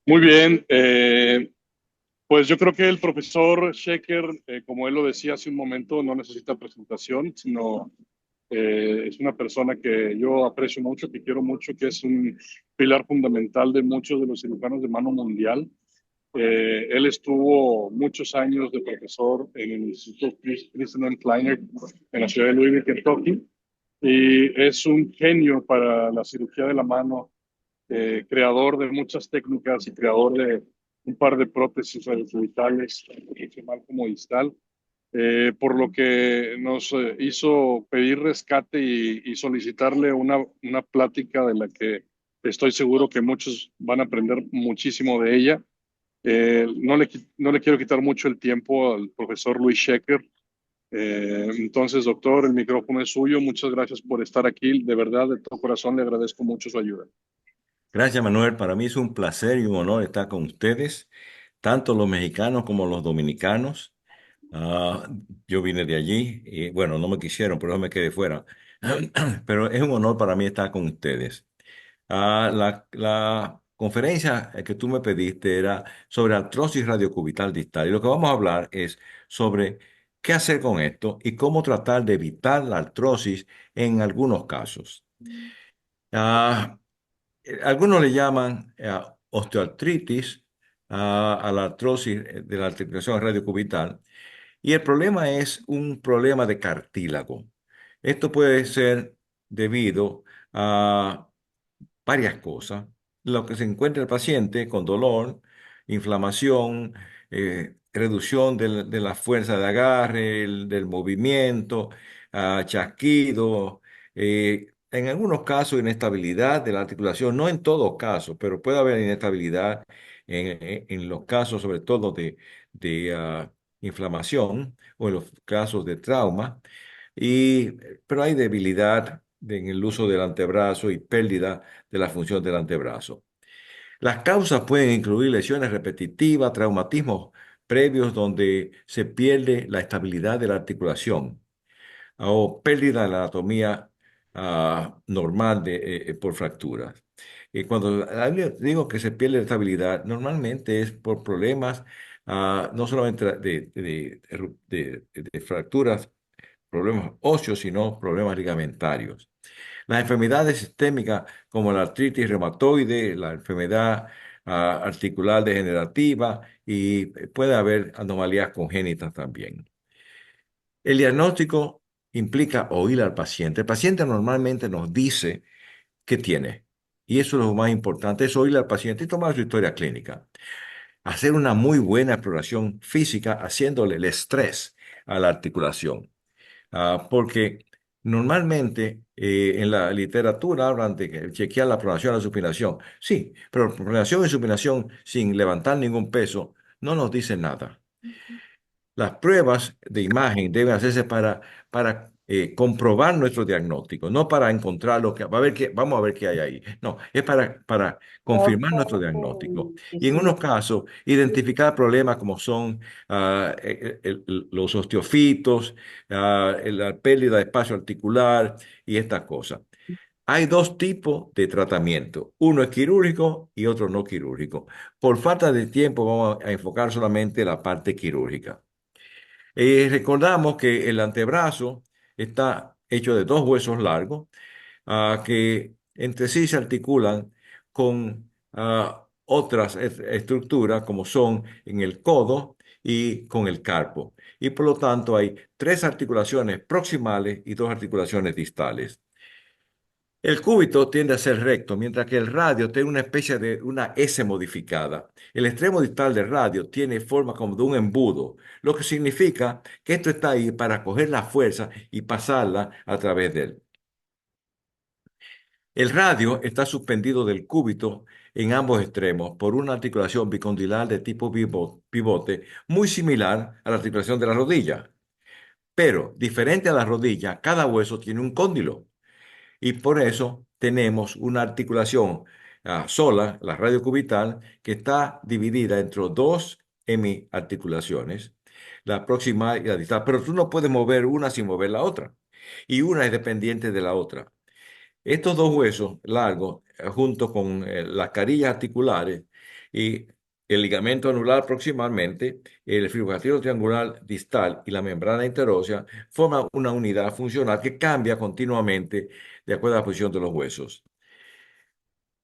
Muy bien, pues yo creo que el profesor Sheker, como él lo decía hace un momento, no necesita presentación, sino es una persona que yo aprecio mucho, que quiero mucho, que es un pilar fundamental de muchos de los cirujanos de mano mundial. Él estuvo muchos años de profesor en el Instituto Christian Kleiner en la ciudad de Louisville, Kentucky, y es un genio para la cirugía de la mano, creador de muchas técnicas y creador de un par de prótesis radiodigitales, funcional como distal, por lo que nos hizo pedir rescate y solicitarle una plática de la que estoy seguro que muchos van a aprender muchísimo de ella. No le quiero quitar mucho el tiempo al profesor Luis Shecker. Entonces, doctor, el micrófono es suyo. Muchas gracias por estar aquí. De verdad, de todo corazón, le agradezco mucho su ayuda. Gracias, Manuel. Para mí es un placer y un honor estar con ustedes, tanto los mexicanos como los dominicanos. Ah, yo vine de allí y bueno, no me quisieron, pero yo me quedé fuera. Pero es un honor para mí estar con ustedes. La conferencia que tú me pediste era sobre artrosis radiocubital distal y lo que vamos a hablar es sobre qué hacer con esto y cómo tratar de evitar la artrosis en algunos casos. Ah, Algunos le llaman osteoartritis a la artrosis de la articulación radiocubital y el problema es un problema de cartílago. Esto puede ser debido a varias cosas. Lo que se encuentra el paciente con dolor, inflamación, reducción de la fuerza de agarre, del movimiento, chasquido, en algunos casos inestabilidad de la articulación, no en todos casos, pero puede haber inestabilidad en los casos sobre todo de inflamación o en los casos de trauma. Y, pero hay debilidad en el uso del antebrazo y pérdida de la función del antebrazo. Las causas pueden incluir lesiones repetitivas, traumatismos previos donde se pierde la estabilidad de la articulación o pérdida de la anatomía normal por fracturas. Y cuando digo que se pierde la estabilidad, normalmente es por problemas no solamente de fracturas, problemas óseos, sino problemas ligamentarios. Las enfermedades sistémicas como la artritis reumatoide, la enfermedad articular degenerativa y puede haber anomalías congénitas también. El diagnóstico implica oír al paciente. El paciente normalmente nos dice qué tiene y eso es lo más importante, es oír al paciente y tomar su historia clínica. Hacer una muy buena exploración física haciéndole el estrés a la articulación. Porque normalmente en la literatura hablan de que chequear la pronación y la supinación. Sí, pero pronación y supinación sin levantar ningún peso no nos dicen nada. Las pruebas de imagen deben hacerse para comprobar nuestro diagnóstico, no para encontrar lo que, vamos a ver qué hay ahí. No, es para confirmar nuestro diagnóstico. Y en unos casos, identificar problemas como son los osteofitos, la pérdida de espacio articular y estas cosas. Hay dos tipos de tratamiento. Uno es quirúrgico y otro no quirúrgico. Por falta de tiempo, vamos a enfocar solamente la parte quirúrgica. Recordamos que el antebrazo está hecho de dos huesos largos que entre sí se articulan con otras estructuras como son en el codo y con el carpo. Y por lo tanto hay tres articulaciones proximales y dos articulaciones distales. El cúbito tiende a ser recto, mientras que el radio tiene una especie de una S modificada. El extremo distal del radio tiene forma como de un embudo, lo que significa que esto está ahí para coger la fuerza y pasarla a través de él. El radio está suspendido del cúbito en ambos extremos por una articulación bicondilar de tipo pivote, muy similar a la articulación de la rodilla. Pero, diferente a la rodilla, cada hueso tiene un cóndilo. Y por eso tenemos una articulación sola, la radiocubital, que está dividida entre dos hemiarticulaciones, la proximal y la distal. Pero tú no puedes mover una sin mover la otra. Y una es dependiente de la otra. Estos dos huesos largos junto con las carillas articulares y el ligamento anular proximalmente, el fibrocaptígeno triangular distal y la membrana interósea forman una unidad funcional que cambia continuamente de acuerdo a la posición de los huesos.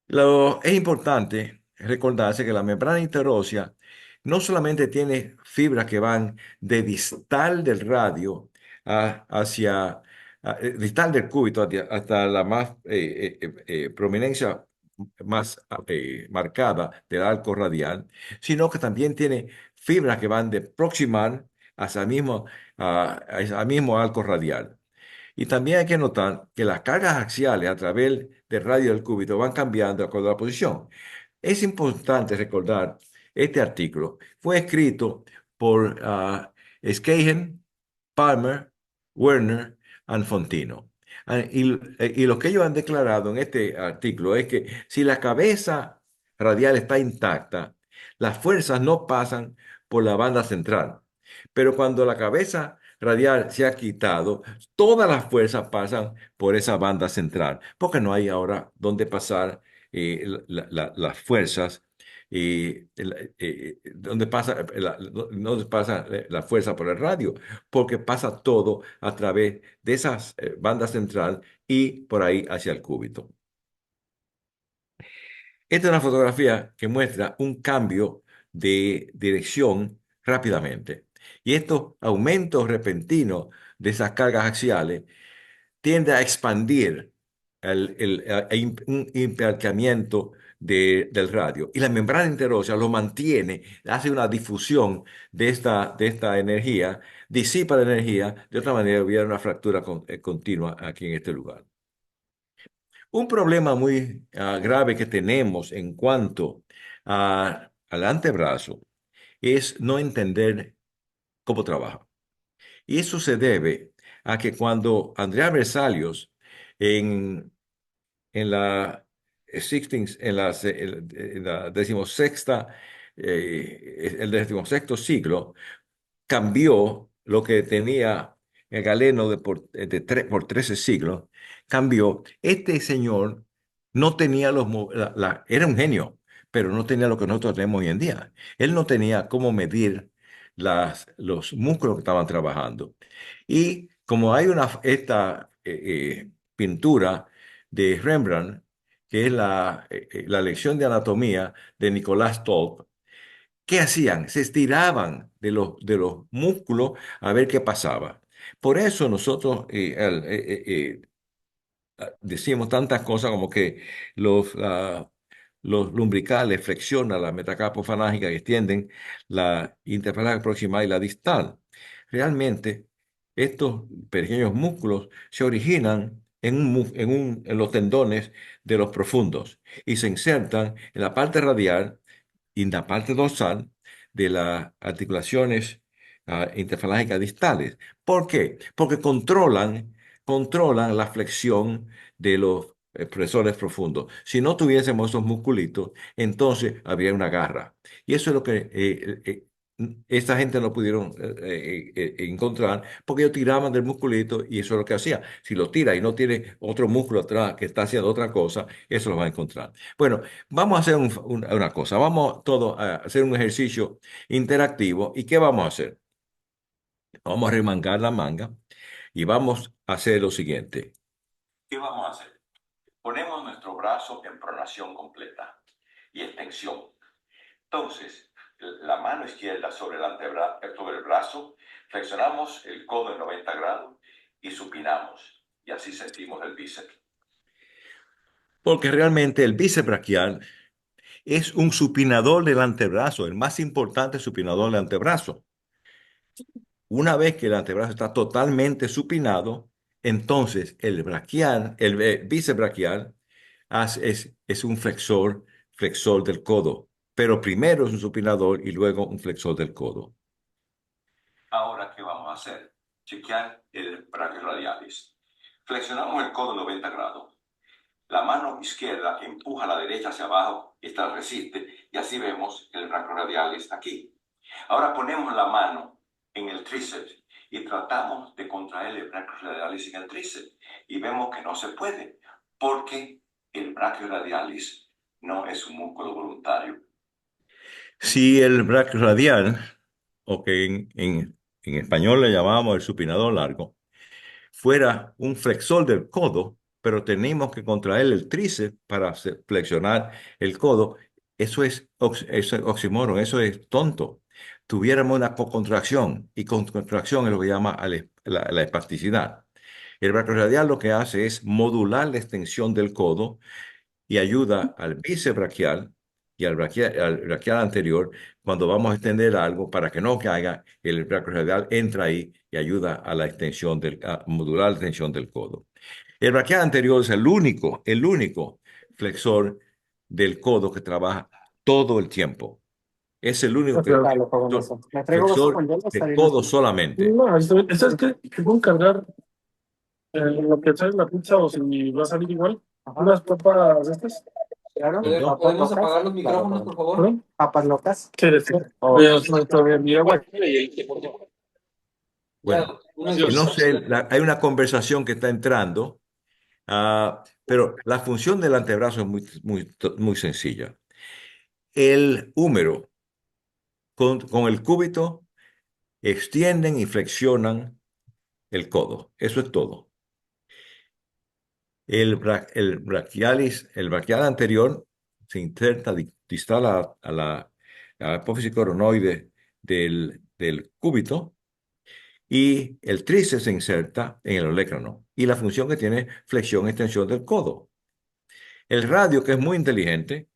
Es importante recordarse que la membrana interósea no solamente tiene fibras que van de distal del radio distal del cúbito hasta la más prominencia más marcada del arco radial, sino que también tiene fibras que van de proximal hacia el mismo arco radial. Y también hay que notar que las cargas axiales a través del radio del cúbito van cambiando de acuerdo a la posición. Es importante recordar, este artículo fue escrito por Scahen, Palmer, Werner y Fontino. Y lo que ellos han declarado en este artículo es que si la cabeza radial está intacta, las fuerzas no pasan por la banda central. Pero cuando la cabeza radial se ha quitado, todas las fuerzas pasan por esa banda central, porque no hay ahora dónde pasar las fuerzas dónde pasa la fuerza por el radio, porque pasa todo a través de esas bandas central y por ahí hacia el cúbito. Esta es una fotografía que muestra un cambio de dirección rápidamente. Y estos aumentos repentinos de esas cargas axiales tiende a expandir un hipercamiento del radio. Y la membrana interósea lo mantiene, hace una difusión de esta energía, disipa la energía, de otra manera hubiera una fractura continua aquí en este lugar. Un problema muy grave que tenemos en cuanto al antebrazo es no entender cómo trabaja. Y eso se debe a que cuando Andrea Versalios en, en la 16 en la decimosexta, el decimosexto siglo, cambió lo que tenía el galeno por 13 siglos, cambió. Este señor no tenía era un genio, pero no tenía lo que nosotros tenemos hoy en día. Él no tenía cómo medir los músculos que estaban trabajando. Y como hay esta pintura de Rembrandt, que es la lección de anatomía de Nicolás Stolp, ¿qué hacían? Se estiraban de los músculos a ver qué pasaba. Por eso nosotros decimos tantas cosas como que los lumbricales flexionan la metacarpo falágica y extienden la interfalángea proximal y la distal. Realmente, estos pequeños músculos se originan en los tendones de los profundos y se insertan en la parte radial y en la parte dorsal de las articulaciones interfalángicas distales. ¿Por qué? Porque controlan la flexión de los expresores profundos. Si no tuviésemos esos musculitos, entonces habría una garra. Y eso es lo que esta gente no pudieron encontrar porque ellos tiraban del musculito y eso es lo que hacía. Si lo tira y no tiene otro músculo atrás que está haciendo otra cosa, eso lo va a encontrar. Bueno, vamos a hacer una cosa. Vamos todos a hacer un ejercicio interactivo. ¿Y qué vamos a hacer? Vamos a remangar la manga y vamos a hacer lo siguiente. ¿Qué vamos a hacer? Ponemos nuestro brazo en pronación completa y extensión. Entonces, la mano izquierda sobre el brazo, flexionamos el codo en 90 grados y supinamos. Y así sentimos el bíceps. Porque realmente el bíceps braquial es un supinador del antebrazo, el más importante supinador del antebrazo. Una vez que el antebrazo está totalmente supinado, entonces el bíceps braquial es un flexor del codo. Pero primero es un supinador y luego un flexor del codo. Ahora, ¿qué vamos a hacer? Chequear el brachioradialis. Flexionamos el codo 90 grados. La mano izquierda empuja a la derecha hacia abajo, esta resiste, y así vemos el brachioradialis aquí. Ahora ponemos la mano en el tríceps y tratamos de contraer el brachioradialis en el tríceps y vemos que no se puede porque El brachioradialis no es un músculo voluntario. Si el brachioradial, o que en español le llamamos el supinador largo, fuera un flexor del codo, pero tenemos que contraer el tríceps para flexionar el codo, eso es oxímoron, eso es tonto. Tuviéramos una contracción, y contracción es lo que llama la espasticidad. El brachioradial lo que hace es modular la extensión del codo y ayuda al bíceps braquial y al braquial anterior cuando vamos a extender algo para que no caiga, el brachioradial entra ahí y ayuda a la extensión a modular la extensión del codo. El braquial anterior es el único flexor del codo que trabaja todo el tiempo. Es el único que Dale, con flexor, eso. Me traigo vaso flexor con hielo, está del bien codo así. solamente. No, esto es que tengo que cargar lo que trae la pizza o si va a salir igual. Ajá. Unas papas estas. Claro. Entonces, Papas ¿Podemos locas. apagar los micrófonos, por favor? ¿Perdón? Papas locas. Sí, de esto. Oh. Todavía mi agua. bueno, Ya, una no disculpa. sé, hay una conversación que está entrando. Pero la función del antebrazo es muy sencilla. El húmero con el cúbito extienden y flexionan el codo. Eso es todo. El braquial anterior se inserta distal a la apófisis coronoide del cúbito y el tríceps se inserta en el olecrano. Y la función que tiene flexión y extensión del codo. El radio, que es muy inteligente,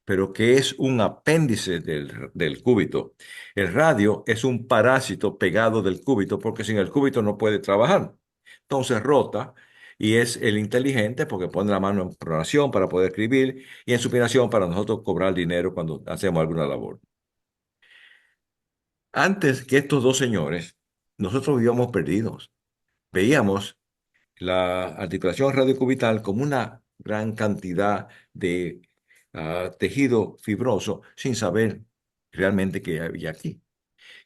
pero que es un apéndice del cúbito. El radio es un parásito pegado del cúbito porque sin el cúbito no puede trabajar. Entonces rota y es el inteligente porque pone la mano en pronación para poder escribir y en supinación para nosotros cobrar dinero cuando hacemos alguna labor. Antes que estos dos señores, nosotros vivíamos perdidos. Veíamos la articulación radiocubital como una gran cantidad de tejido fibroso sin saber realmente qué había aquí.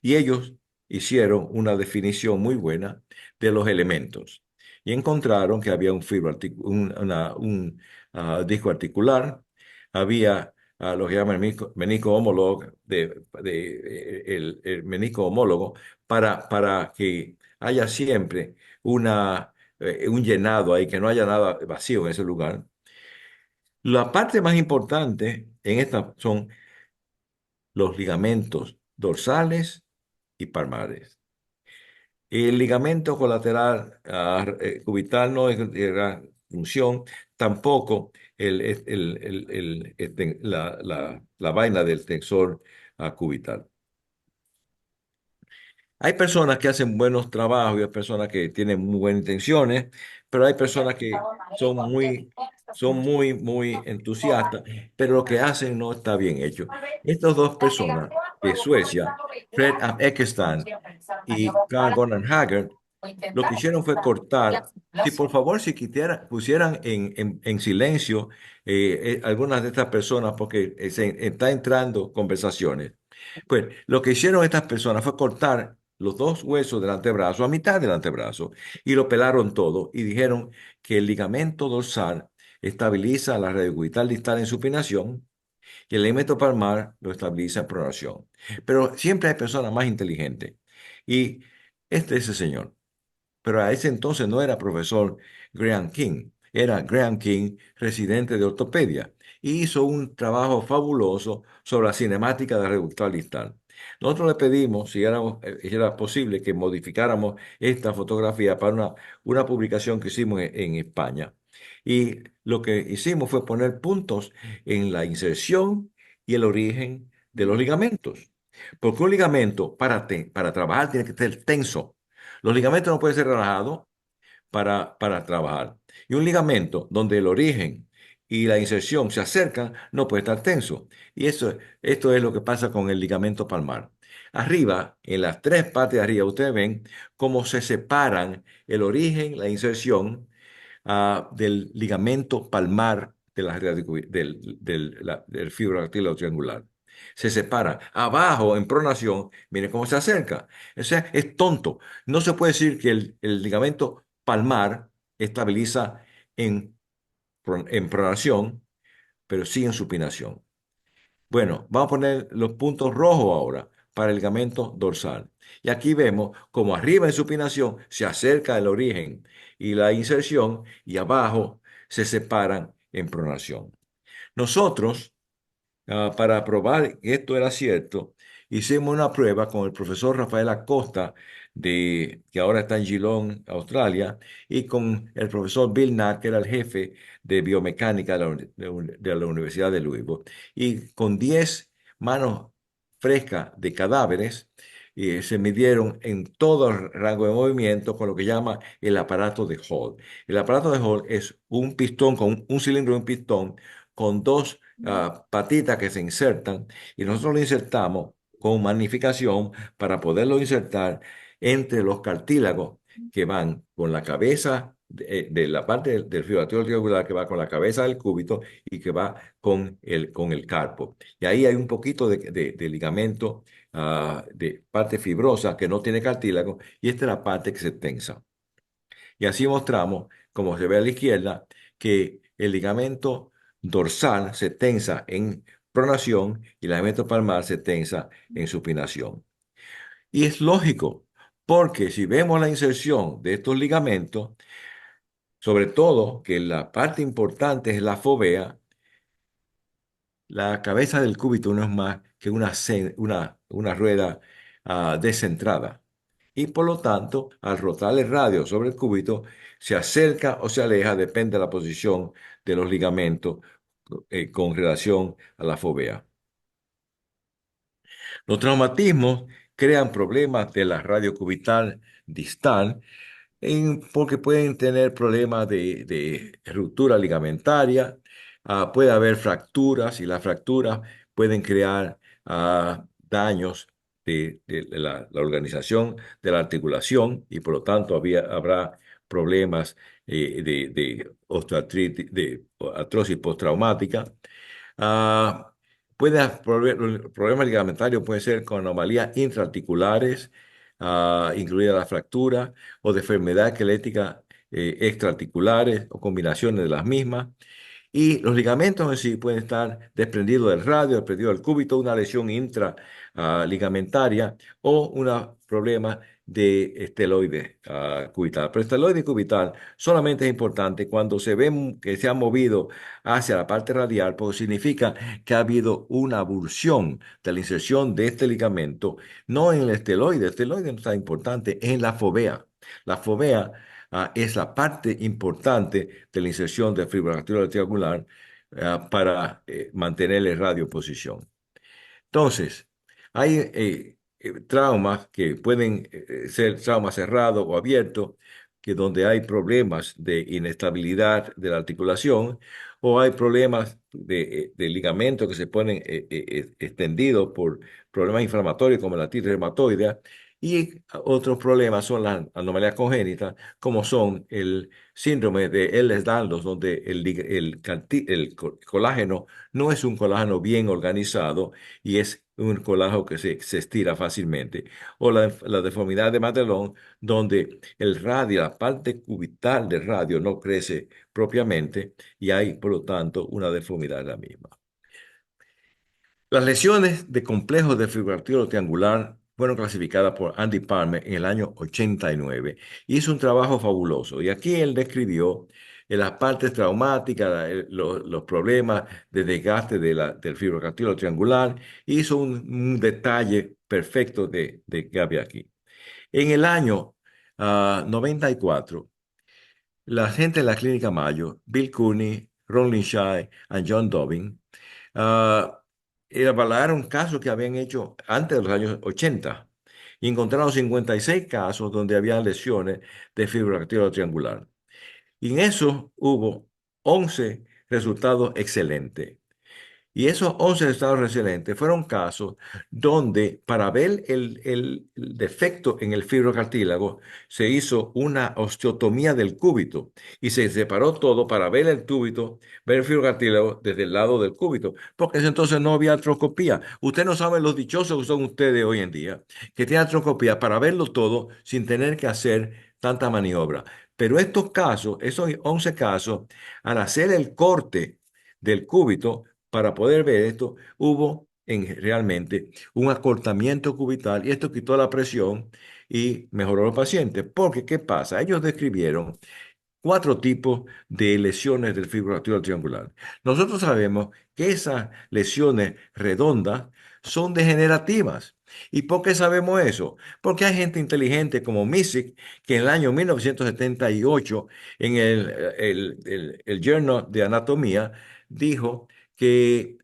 Y ellos hicieron una definición muy buena de los elementos y encontraron que había un, disco articular, había lo que llaman menisco homólogo, el menisco homólogo, para que haya siempre un llenado ahí, que no haya nada vacío en ese lugar. La parte más importante en esta son los ligamentos dorsales y palmares. El ligamento colateral cubital no es de gran función, tampoco la vaina del tensor cubital. Hay personas que hacen buenos trabajos y hay personas que tienen muy buenas intenciones, pero hay personas que muy entusiastas, pero lo que hacen no está bien hecho. Estas dos personas de Suecia, Fred Eckestam y Carl Gunnar Haggard, lo que hicieron fue cortar. Si por favor, si pusieran en silencio algunas de estas personas, porque se está entrando conversaciones. Pues lo que hicieron estas personas fue cortar los dos huesos del antebrazo a mitad del antebrazo y lo pelaron todo y dijeron que el ligamento dorsal estabiliza la radiocubital distal en supinación y el ligamento palmar lo estabiliza en pronación. Pero siempre hay personas más inteligentes y este es el señor. Pero a ese entonces no era profesor Graham King, era Graham King, residente de ortopedia, y hizo un trabajo fabuloso sobre la cinemática de reductor distal. Nosotros le pedimos si era posible que modificáramos esta fotografía para una publicación que hicimos en España. Y lo que hicimos fue poner puntos en la inserción y el origen de los ligamentos. Porque un ligamento para trabajar tiene que ser tenso. Los ligamentos no pueden ser relajados para trabajar. Y un ligamento donde el origen y la inserción se acercan no puede estar tenso. Y esto es lo que pasa con el ligamento palmar. Arriba, en las tres partes de arriba, ustedes ven cómo se separan el origen, la inserción del ligamento palmar de del fibroactilo triangular. Se separan. Abajo, en pronación, miren cómo se acerca. O sea, es tonto. No se puede decir que el ligamento palmar estabiliza en en pronación, pero sí en supinación. Bueno, vamos a poner los puntos rojos ahora para el ligamento dorsal. Y aquí vemos como arriba en supinación se acerca el origen y la inserción y abajo se separan en pronación. Nosotros para probar que esto era cierto, hicimos una prueba con el profesor Rafael Acosta, que ahora está en Geelong, Australia, y con el profesor Bill Knack, que era el jefe de biomecánica de la Universidad de Louisville. Y con 10 manos frescas de cadáveres, se midieron en todo el rango de movimiento con lo que llama el aparato de Hall. El aparato de Hall es un pistón, con un cilindro de un pistón, con dos patitas que se insertan y nosotros lo insertamos con magnificación para poderlo insertar entre los cartílagos que van con la cabeza de la parte del fibroblastos triangular que va con la cabeza del cúbito y que va con el carpo. Y ahí hay un poquito de ligamento de parte fibrosa que no tiene cartílago y esta es la parte que se tensa. Y así mostramos, como se ve a la izquierda, que el ligamento dorsal se tensa en pronación y el ligamento palmar se tensa en supinación. Y es lógico, porque si vemos la inserción de estos ligamentos, sobre todo que la parte importante es la fovea, la cabeza del cúbito no es más que una rueda descentrada. Y por lo tanto, al rotar el radio sobre el cúbito, se acerca o se aleja, depende de la posición de los ligamentos con relación a la fovea. Los traumatismos crean problemas de la radio cubital distal porque pueden tener problemas de ruptura ligamentaria, puede haber fracturas y las fracturas pueden crear daños de la organización de la articulación y por lo tanto habrá problemas de osteoartritis, de artrosis postraumática. Ah, los problemas ligamentarios pueden ser con anomalías intraarticulares, incluida la fractura, o de enfermedad esquelética extraarticulares o combinaciones de las mismas. Y los ligamentos en sí pueden estar desprendidos del radio, desprendidos del cúbito, una lesión intraligamentaria o un problema de esteloide cubital. Pero esteloide cubital solamente es importante cuando se ve que se ha movido hacia la parte radial, porque significa que ha habido una abulsión de la inserción de este ligamento, no en el esteloide. El esteloide no está importante, es en la fovea. La fovea es la parte importante de la inserción del fibroblastos triangular para mantener el radio en posición. Entonces, hay traumas que pueden ser traumas cerrados o abiertos, que donde hay problemas de inestabilidad de la articulación o hay problemas de ligamentos que se ponen extendidos por problemas inflamatorios como la artritis reumatoidea. Y otros problemas son las anomalías congénitas, como son el síndrome de Ehlers-Danlos, donde el colágeno no es un colágeno bien organizado y es un colágeno que se estira fácilmente. O la deformidad de Madelung, donde el radio, la parte cubital del radio no crece propiamente y hay, por lo tanto, una deformidad en la misma. Las lesiones de complejo de fibroblastos triangular fueron clasificadas por Andy Palmer en el año 89. Hizo un trabajo fabuloso y aquí él describió las partes traumáticas, los problemas de desgaste del fibroblastos triangular. Hizo un detalle perfecto de que había aquí. En el año 94, la gente de la Clínica Mayo, Bill Cooney, Ron Lindsay y John Dobbin, ah, evaluaron casos que habían hecho antes de los años 80 y encontraron 56 casos donde había lesiones de fibroblastos triangular. Y en eso hubo 11 resultados excelentes. Y esos 11 estados excelentes fueron casos donde para ver el defecto en el fibrocartílago se hizo una osteotomía del cúbito y se separó todo para ver el cúbito, ver el fibrocartílago desde el lado del cúbito, porque entonces no había artroscopía. Usted no sabe los dichosos que son ustedes hoy en día, que tienen artroscopía para verlo todo sin tener que hacer tanta maniobra. Pero estos casos, esos 11 casos, al hacer el corte del cúbito para poder ver esto, hubo realmente un acortamiento cubital y esto quitó la presión y mejoró a los pacientes. Porque, ¿qué pasa? Ellos describieron cuatro tipos de lesiones del fibroblastima triangular. Nosotros sabemos que esas lesiones redondas son degenerativas. ¿Y por qué sabemos eso? Porque hay gente inteligente como Misick, que en el año 1978, en el Journal de Anatomía, dijo que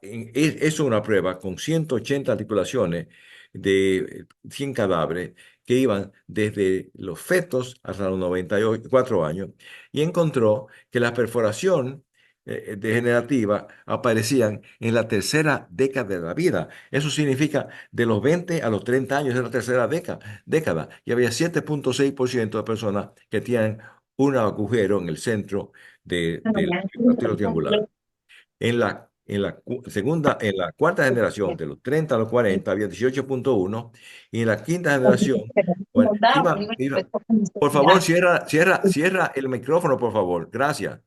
hizo una prueba con 180 articulaciones de 100 cadáveres que iban desde los fetos hasta los 94 años y encontró que la perforación degenerativa aparecían en la tercera década de la vida. Eso significa de los 20 a los 30 años de la tercera década. Y había 7,6% de personas que tienen un agujero en el centro del equilátero triangular. En la cuarta generación, de los 30 a los 40, había 18,1 y en la quinta generación, bueno, por favor, cierra el micrófono, por favor, gracias.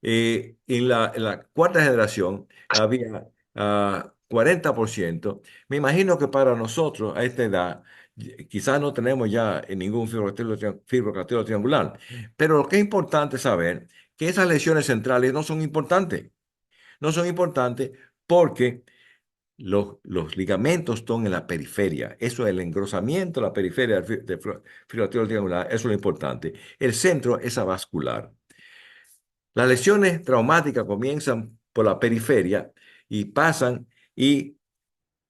En la cuarta generación había 40%. Me imagino que para nosotros a esta edad, quizás no tenemos ya ningún fibrocrátero triangular, pero lo que es importante saber que esas lesiones centrales no son importantes. No son importantes porque los ligamentos están en la periferia. Eso es el engrosamiento de la periferia del fibroblastima triangular. Eso es lo importante. El centro es avascular. Las lesiones traumáticas comienzan por la periferia y pasan y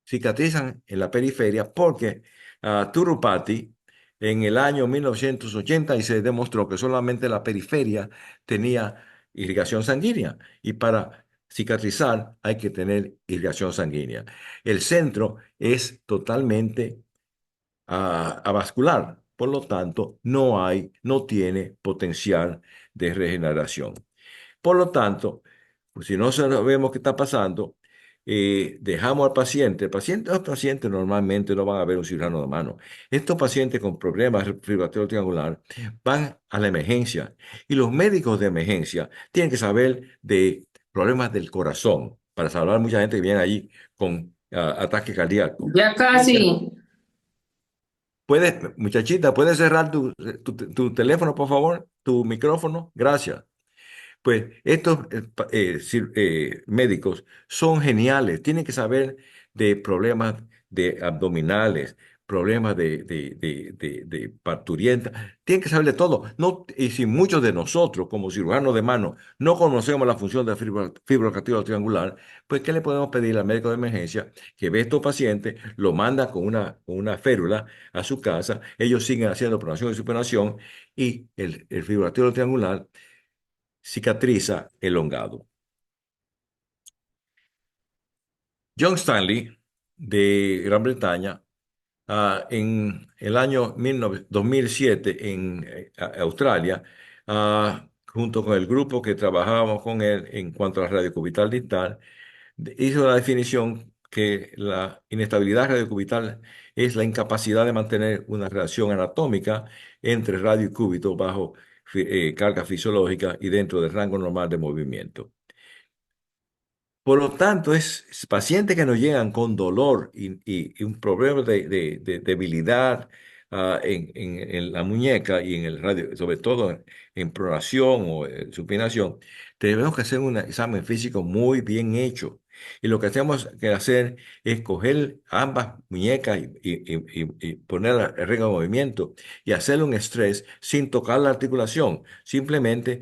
cicatrizan en la periferia porque Turupati en el año 1986 demostró que solamente la periferia tenía irrigación sanguínea y para cicatrizar hay que tener irrigación sanguínea. El centro es totalmente avascular, por lo tanto no tiene potencial de regeneración. Por lo tanto, pues, si no sabemos qué está pasando, dejamos al paciente. Los pacientes normalmente no van a ver un cirujano de mano. Estos pacientes con problemas fibroblastima triangular van a la emergencia y los médicos de emergencia tienen que saber de problemas del corazón para salvar mucha gente que viene allí con ataque cardíaco. Ya casi. Muchachita, ¿puedes cerrar tu teléfono, por favor? Tu micrófono. Gracias. Pues estos médicos son geniales, tienen que saber de problemas de abdominales, problemas de parturienta, tienen que saber de todo. No, y si muchos de nosotros, como cirujanos de mano, no conocemos la función del fibrocártico triangular, pues ¿qué le podemos pedir al médico de emergencia? Que ve a estos pacientes, lo manda con una férula a su casa, ellos siguen haciendo pronación y supinación y el fibrocártico triangular cicatriza elongado. John Stanley, de Gran Bretaña, en el año 2007 en Australia, junto con el grupo que trabajábamos con él en cuanto a la radiocubital distal, hizo la definición que la inestabilidad radiocubital es la incapacidad de mantener una relación anatómica entre radio y cúbito bajo carga fisiológica y dentro del rango normal de movimiento. Por lo tanto, es pacientes que nos llegan con dolor y un problema de debilidad en la muñeca y en el radio, sobre todo en pronación o en supinación, tenemos que hacer un examen físico muy bien hecho. Y lo que tenemos que hacer es coger ambas muñecas y poner el rango de movimiento y hacerle un estrés sin tocar la articulación. Simplemente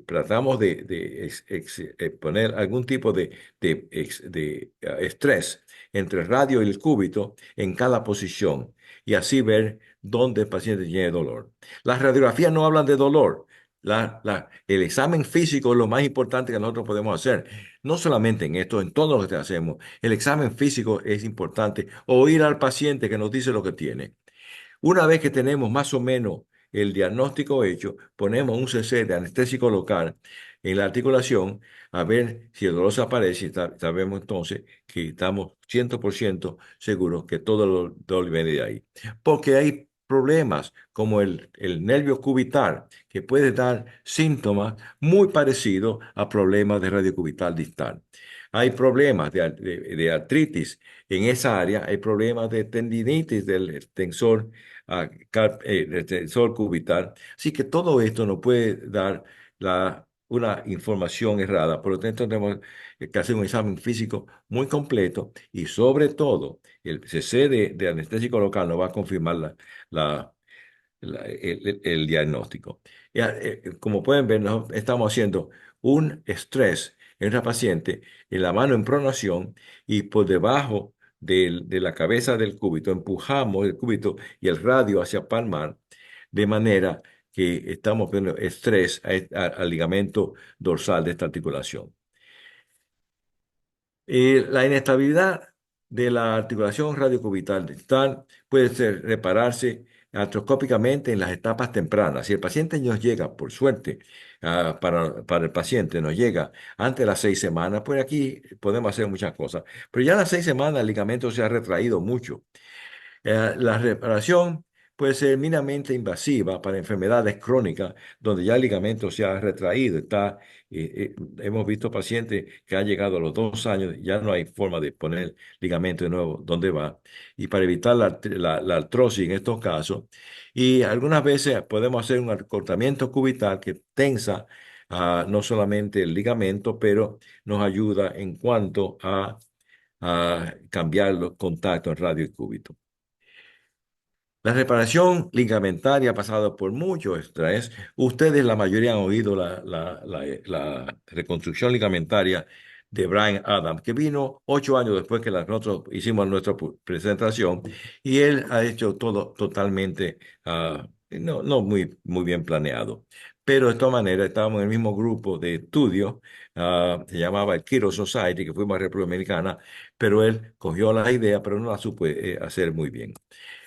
tratamos de poner algún tipo de estrés entre el radio y el cúbito en cada posición y así ver dónde el paciente tiene dolor. Las radiografías no hablan de dolor. El examen físico es lo más importante que nosotros podemos hacer. No solamente en esto, en todo lo que hacemos. El examen físico es importante. Oír al paciente que nos dice lo que tiene. Una vez que tenemos más o menos el diagnóstico hecho, ponemos un CC de anestésico local en la articulación a ver si el dolor se aparece y sabemos entonces que estamos 100% seguros que todo el dolor viene de ahí. Porque hay problemas como el nervio cubital, que puede dar síntomas muy parecidos a problemas de radio cubital distal. Hay problemas de artritis en esa área, hay problemas de tendinitis del tensor, del tensor cubital. Así que todo esto nos puede dar una información errada. Por lo tanto, tenemos que hacer un examen físico muy completo y sobre todo el CC de anestésico local nos va a confirmar la- el diagnóstico. Como pueden ver, estamos haciendo un estrés en una paciente en la mano en pronación y por debajo de la cabeza del cúbito empujamos el cúbito y el radio hacia palmar de manera que estamos poniendo estrés al ligamento dorsal de esta articulación. La inestabilidad de la articulación radiocubital distal repararse artroscópicamente en las etapas tempranas. Si el paciente nos llega, por suerte, para el paciente nos llega antes de las 6 semanas, pues aquí podemos hacer muchas cosas. Pero ya a las 6 semanas el ligamento se ha retraído mucho. La reparación puede ser mínimamente invasiva para enfermedades crónicas donde ya el ligamento se ha retraído. Hemos visto pacientes que han llegado a los 2 años, ya no hay forma de poner ligamento de nuevo donde va. Y para evitar la artrosis en estos casos, y algunas veces podemos hacer un acortamiento cubital que tensa no solamente el ligamento, pero nos ayuda en cuanto a cambiar los contactos en radio y cúbito. La reparación ligamentaria ha pasado por mucho estrés. Ustedes, la mayoría, han oído la reconstrucción ligamentaria de Brian Adams, que vino 8 años después que nosotros hicimos nuestra presentación, y él ha hecho todo totalmente, no muy bien planeado. Pero de todas maneras, estábamos en el mismo grupo de estudio, se llamaba el Kiro Society, que fuimos a República Dominicana, pero él cogió la idea, pero no la supo hacer muy bien.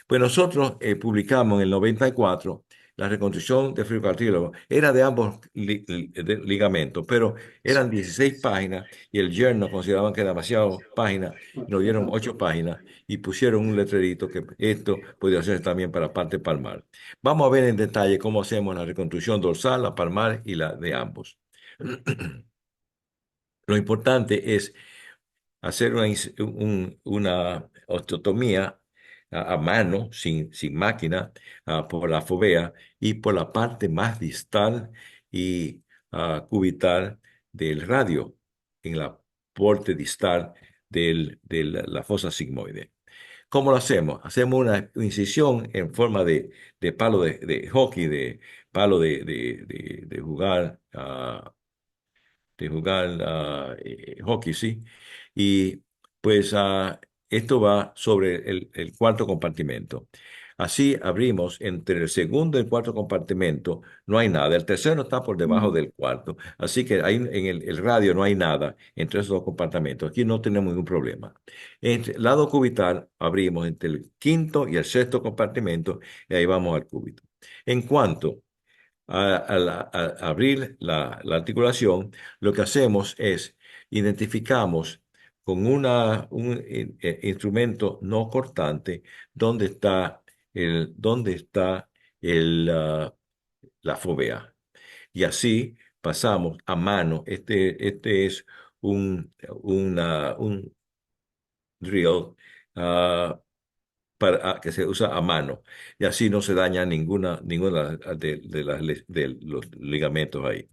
Pues nosotros publicamos en el 94 la reconstrucción de fibrocartílago. Era de ambos ligamentos, pero eran 16 páginas y el Journal consideraban que demasiadas páginas. Nos dieron 8 páginas y pusieron un letrerito que esto podía hacerse también para parte palmar. Vamos a ver en detalle cómo hacemos la reconstrucción dorsal, la palmar y la de ambos. Lo importante es hacer una osteotomía a mano, sin máquina, por la fovea y por la parte más distal y cubital del radio, en la parte distal de la fosa sigmoide. ¿Cómo lo hacemos? Hacemos una incisión en forma de palo de hockey, de palo de jugar. Hockey, ¿sí? Y pues esto va sobre el cuarto compartimento. Así abrimos entre el segundo y el cuarto compartimento, no hay nada. El tercero está por debajo del cuarto. Así que ahí en el radio no hay nada entre esos dos compartimentos. Aquí no tenemos ningún problema. Entre el lado cubital abrimos entre el quinto y el sexto compartimento y ahí vamos al cúbito. En cuanto a abrir la articulación, lo que hacemos es identificamos con un instrumento no cortante dónde está la fovea. Y así pasamos a mano. Este es un drill ah, que se usa a mano y así no se daña ninguna de los ligamentos ahí.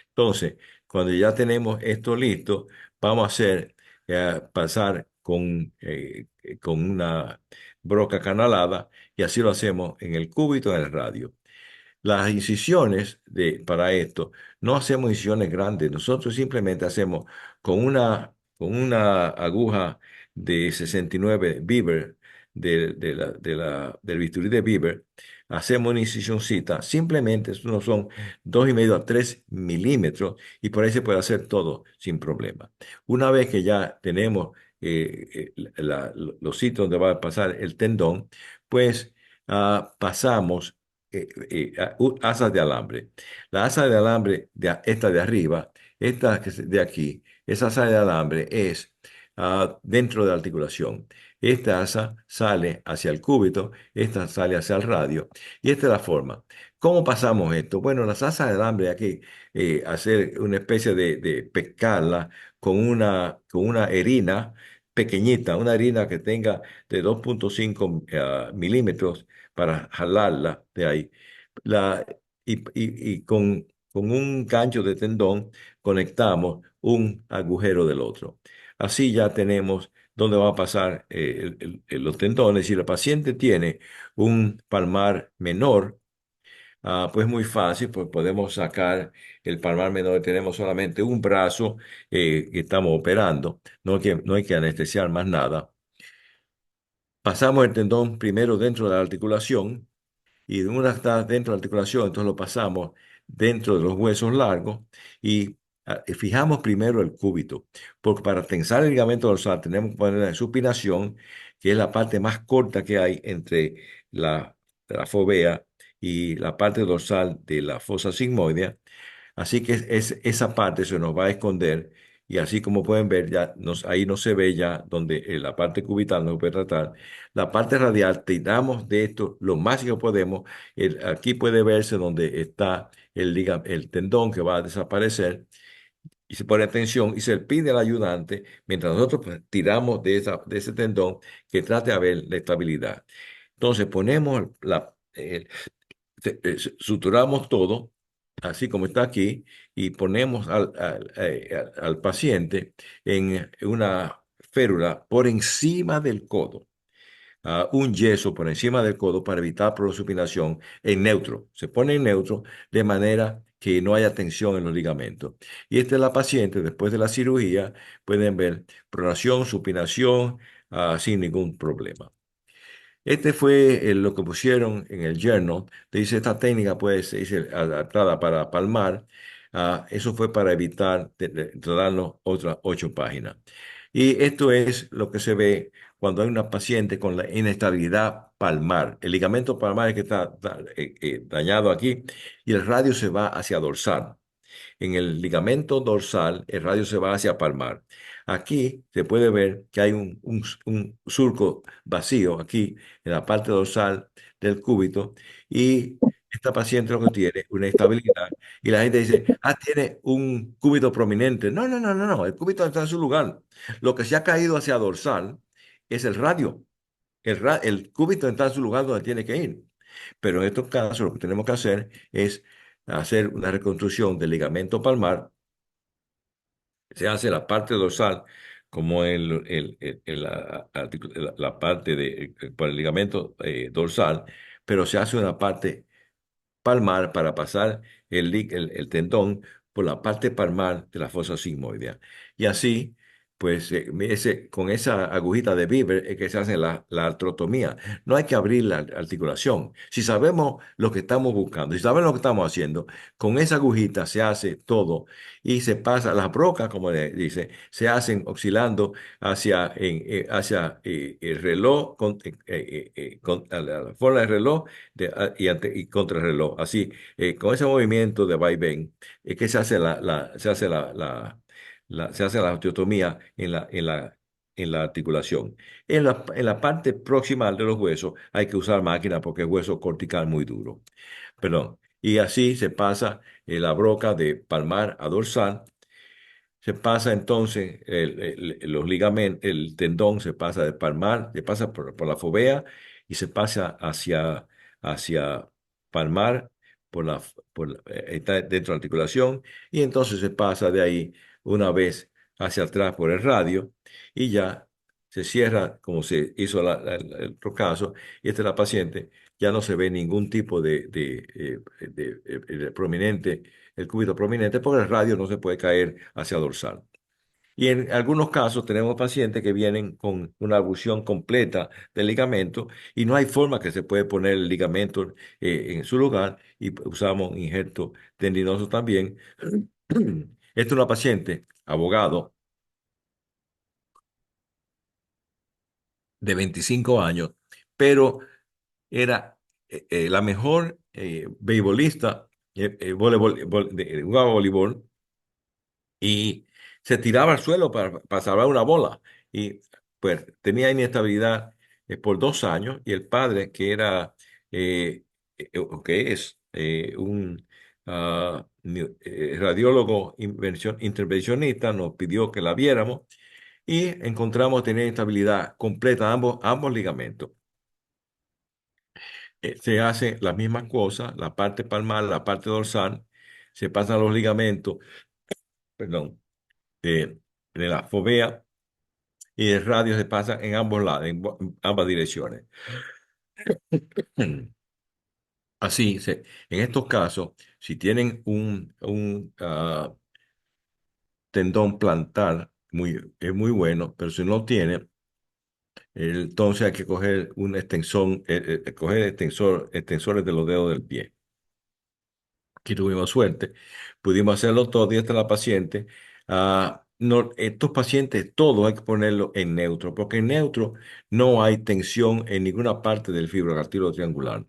Entonces, cuando ya tenemos esto listo, vamos a pasar con una broca canalada y así lo hacemos en el cúbito en el radio. Las incisiones para esto, no hacemos incisiones grandes, nosotros simplemente hacemos con una aguja de 69 Beaver, del bisturí de Beaver, hacemos una incisioncita, simplemente no son 2,5 a 3 milímetros y por ahí se puede hacer todo sin problema. Una vez que ya tenemos los sitios donde va a pasar el tendón, pues pasamos asas de alambre. La asa de alambre, esta de arriba, esta de aquí, esa asa de alambre es dentro de la articulación. Esta asa sale hacia el cúbito, esta sale hacia el radio, y esta es la forma. ¿Cómo pasamos esto? Bueno, las asas de alambre hay que hacer una especie de pescarla con una herina pequeñita, una harina que tenga de 2,5 milímetros para jalarla de ahí. La, y con un gancho de tendón conectamos un agujero del otro. Así ya tenemos dónde va a pasar los tendones. Si la paciente tiene un palmar menor, pues muy fácil, pues podemos sacar el palmar menor. Tenemos solamente un brazo que estamos operando, no hay que anestesiar más nada. Pasamos el tendón primero dentro de la articulación y una vez está dentro de la articulación, entonces lo pasamos dentro de los huesos largos y fijamos primero el cúbito, porque para tensar el ligamento dorsal tenemos que poner la supinación, que es la parte más corta que hay entre la fovea y la parte dorsal de la fosa sigmoidea. Así que esa parte se nos va a esconder y así como pueden ver, ahí no se ve ya donde la parte cubital no se puede tratar. La parte radial, tiramos de esto lo más que podemos. Aquí puede verse donde está el tendón que va a desaparecer y se pone atención y se le pide al ayudante, mientras nosotros pues, tiramos de ese tendón, que trate de ver la estabilidad. Entonces ponemos suturamos todo, así como está aquí, y ponemos al paciente en una férula por encima del codo, un yeso por encima del codo para evitar prosupinación en neutro. Se pone en neutro de manera que no haya tensión en los ligamentos. Y esta es la paciente después de la cirugía, pueden ver pronación, supinación, sin ningún problema. Este fue lo que pusieron en el journal. Dice, esta técnica puede ser adaptada para palmar. Eso fue para evitar darnos otras 8 páginas. Y esto es lo que se ve cuando hay una paciente con la inestabilidad palmar. El ligamento palmar es que está dañado aquí y el radio se va hacia dorsal. En el ligamento dorsal, el radio se va hacia palmar. Aquí se puede ver que hay un surco vacío aquí en la parte dorsal del cúbito y esta paciente lo que tiene una estabilidad y la gente dice, tiene un cúbito prominente. No, no, no, no, no, el cúbito está en su lugar. Lo que se ha caído hacia dorsal es el radio. El cúbito está en su lugar donde tiene que ir. Pero en estos casos lo que tenemos que hacer es hacer una reconstrucción del ligamento palmar. Se hace la parte dorsal como la parte por el ligamento dorsal, pero se hace una parte palmar para pasar el tendón por la parte palmar de la fosa sigmoidea. Y así, pues, con esa agujita de Beaver es que se hace la artrotomía. No hay que abrir la articulación. Si sabemos lo que estamos buscando, si sabemos lo que estamos haciendo, con esa agujita se hace todo y se pasa, las brocas, como le dice, se hacen oscilando hacia el reloj, a la forma del reloj y contrarreloj. Así, con ese movimiento de vaivén, es que se hace la osteotomía en la articulación. En la parte proximal de los huesos hay que usar máquina porque es hueso cortical muy duro. Perdón. Y así se pasa la broca de palmar a dorsal. Se pasa entonces los ligamentos, el tendón se pasa de palmar, se pasa por la fovea y se pasa hacia palmar está dentro de la articulación y entonces se pasa de ahí una vez hacia atrás por el radio y ya se cierra como se hizo el otro caso y esta es la paciente, ya no se ve ningún tipo de prominente, el cúbito prominente porque el radio no se puede caer hacia dorsal. Y en algunos casos tenemos pacientes que vienen con una abulsión completa del ligamento y no hay forma que se puede poner el ligamento en su lugar y usamos injerto tendinoso también. Esta es una paciente, abogado, de 25 años, pero era la mejor beisbolista, jugaba voleibol y se tiraba al suelo para salvar una bola. y pues tenía inestabilidad por 2 años y el padre, que era, que es un radiólogo intervencionista, nos pidió que la viéramos y encontramos tener estabilidad completa ambos ligamentos. Se hace las mismas cosas, la parte palmar, la parte dorsal, se pasan los ligamentos, perdón, de la fovea y el radio se pasa en ambos lados, en ambas direcciones. En estos casos, si tienen un tendón plantar, es muy bueno, pero si no tiene, entonces hay que coger un extensor, coger extensores de los dedos del pie. Aquí tuvimos suerte, pudimos hacerlo todo y hasta la paciente. No, estos pacientes, todos hay que ponerlo en neutro, porque en neutro no hay tensión en ninguna parte del fibrocartílago triangular.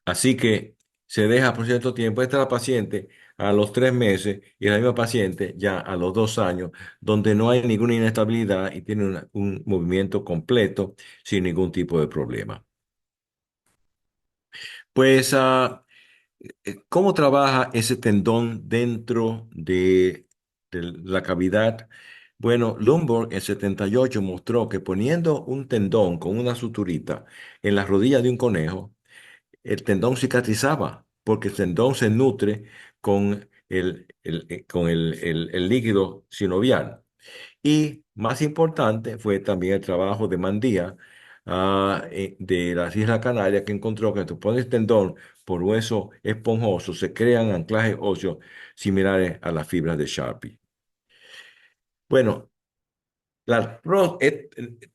Así que se deja por cierto tiempo. Esta es la paciente a los 3 meses y la misma paciente ya a los 2 años, donde no hay ninguna inestabilidad y tiene un movimiento completo sin ningún tipo de problema. Pues, ¿cómo trabaja ese tendón dentro de la cavidad? Bueno, Lundborg en 78 mostró que poniendo un tendón con una suturita en la rodilla de un conejo, el tendón cicatrizaba, porque el tendón se nutre con el líquido sinovial. Y más importante fue también el trabajo de Mandía, de las Islas Canarias, que encontró que tú pones tendón por hueso esponjoso, se crean anclajes óseos similares a las fibras de Sharpie. Bueno,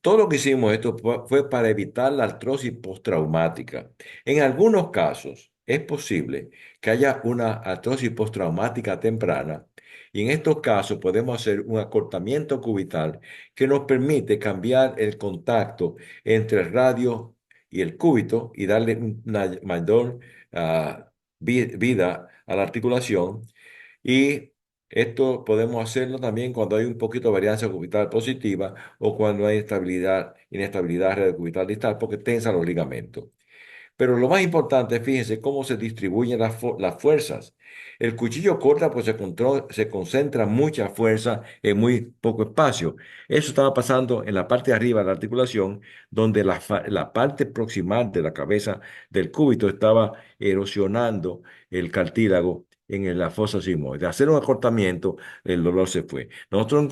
todo lo que hicimos esto fue para evitar la artrosis postraumática. En algunos casos es posible que haya una artrosis postraumática temprana y en estos casos podemos hacer un acortamiento cubital que nos permite cambiar el contacto entre el radio y el cúbito y darle una mayor vida a la articulación. Y esto podemos hacerlo también cuando hay un poquito de varianza cubital positiva o cuando hay inestabilidad cubital distal porque tensa los ligamentos. Pero lo más importante, fíjense cómo se distribuyen las fuerzas. El cuchillo corta, pues se concentra mucha fuerza en muy poco espacio. Eso estaba pasando en la parte de arriba de la articulación, donde la parte proximal de la cabeza del cúbito estaba erosionando el cartílago en la fosa sigmoide. De hacer un acortamiento, el dolor se fue. Nosotros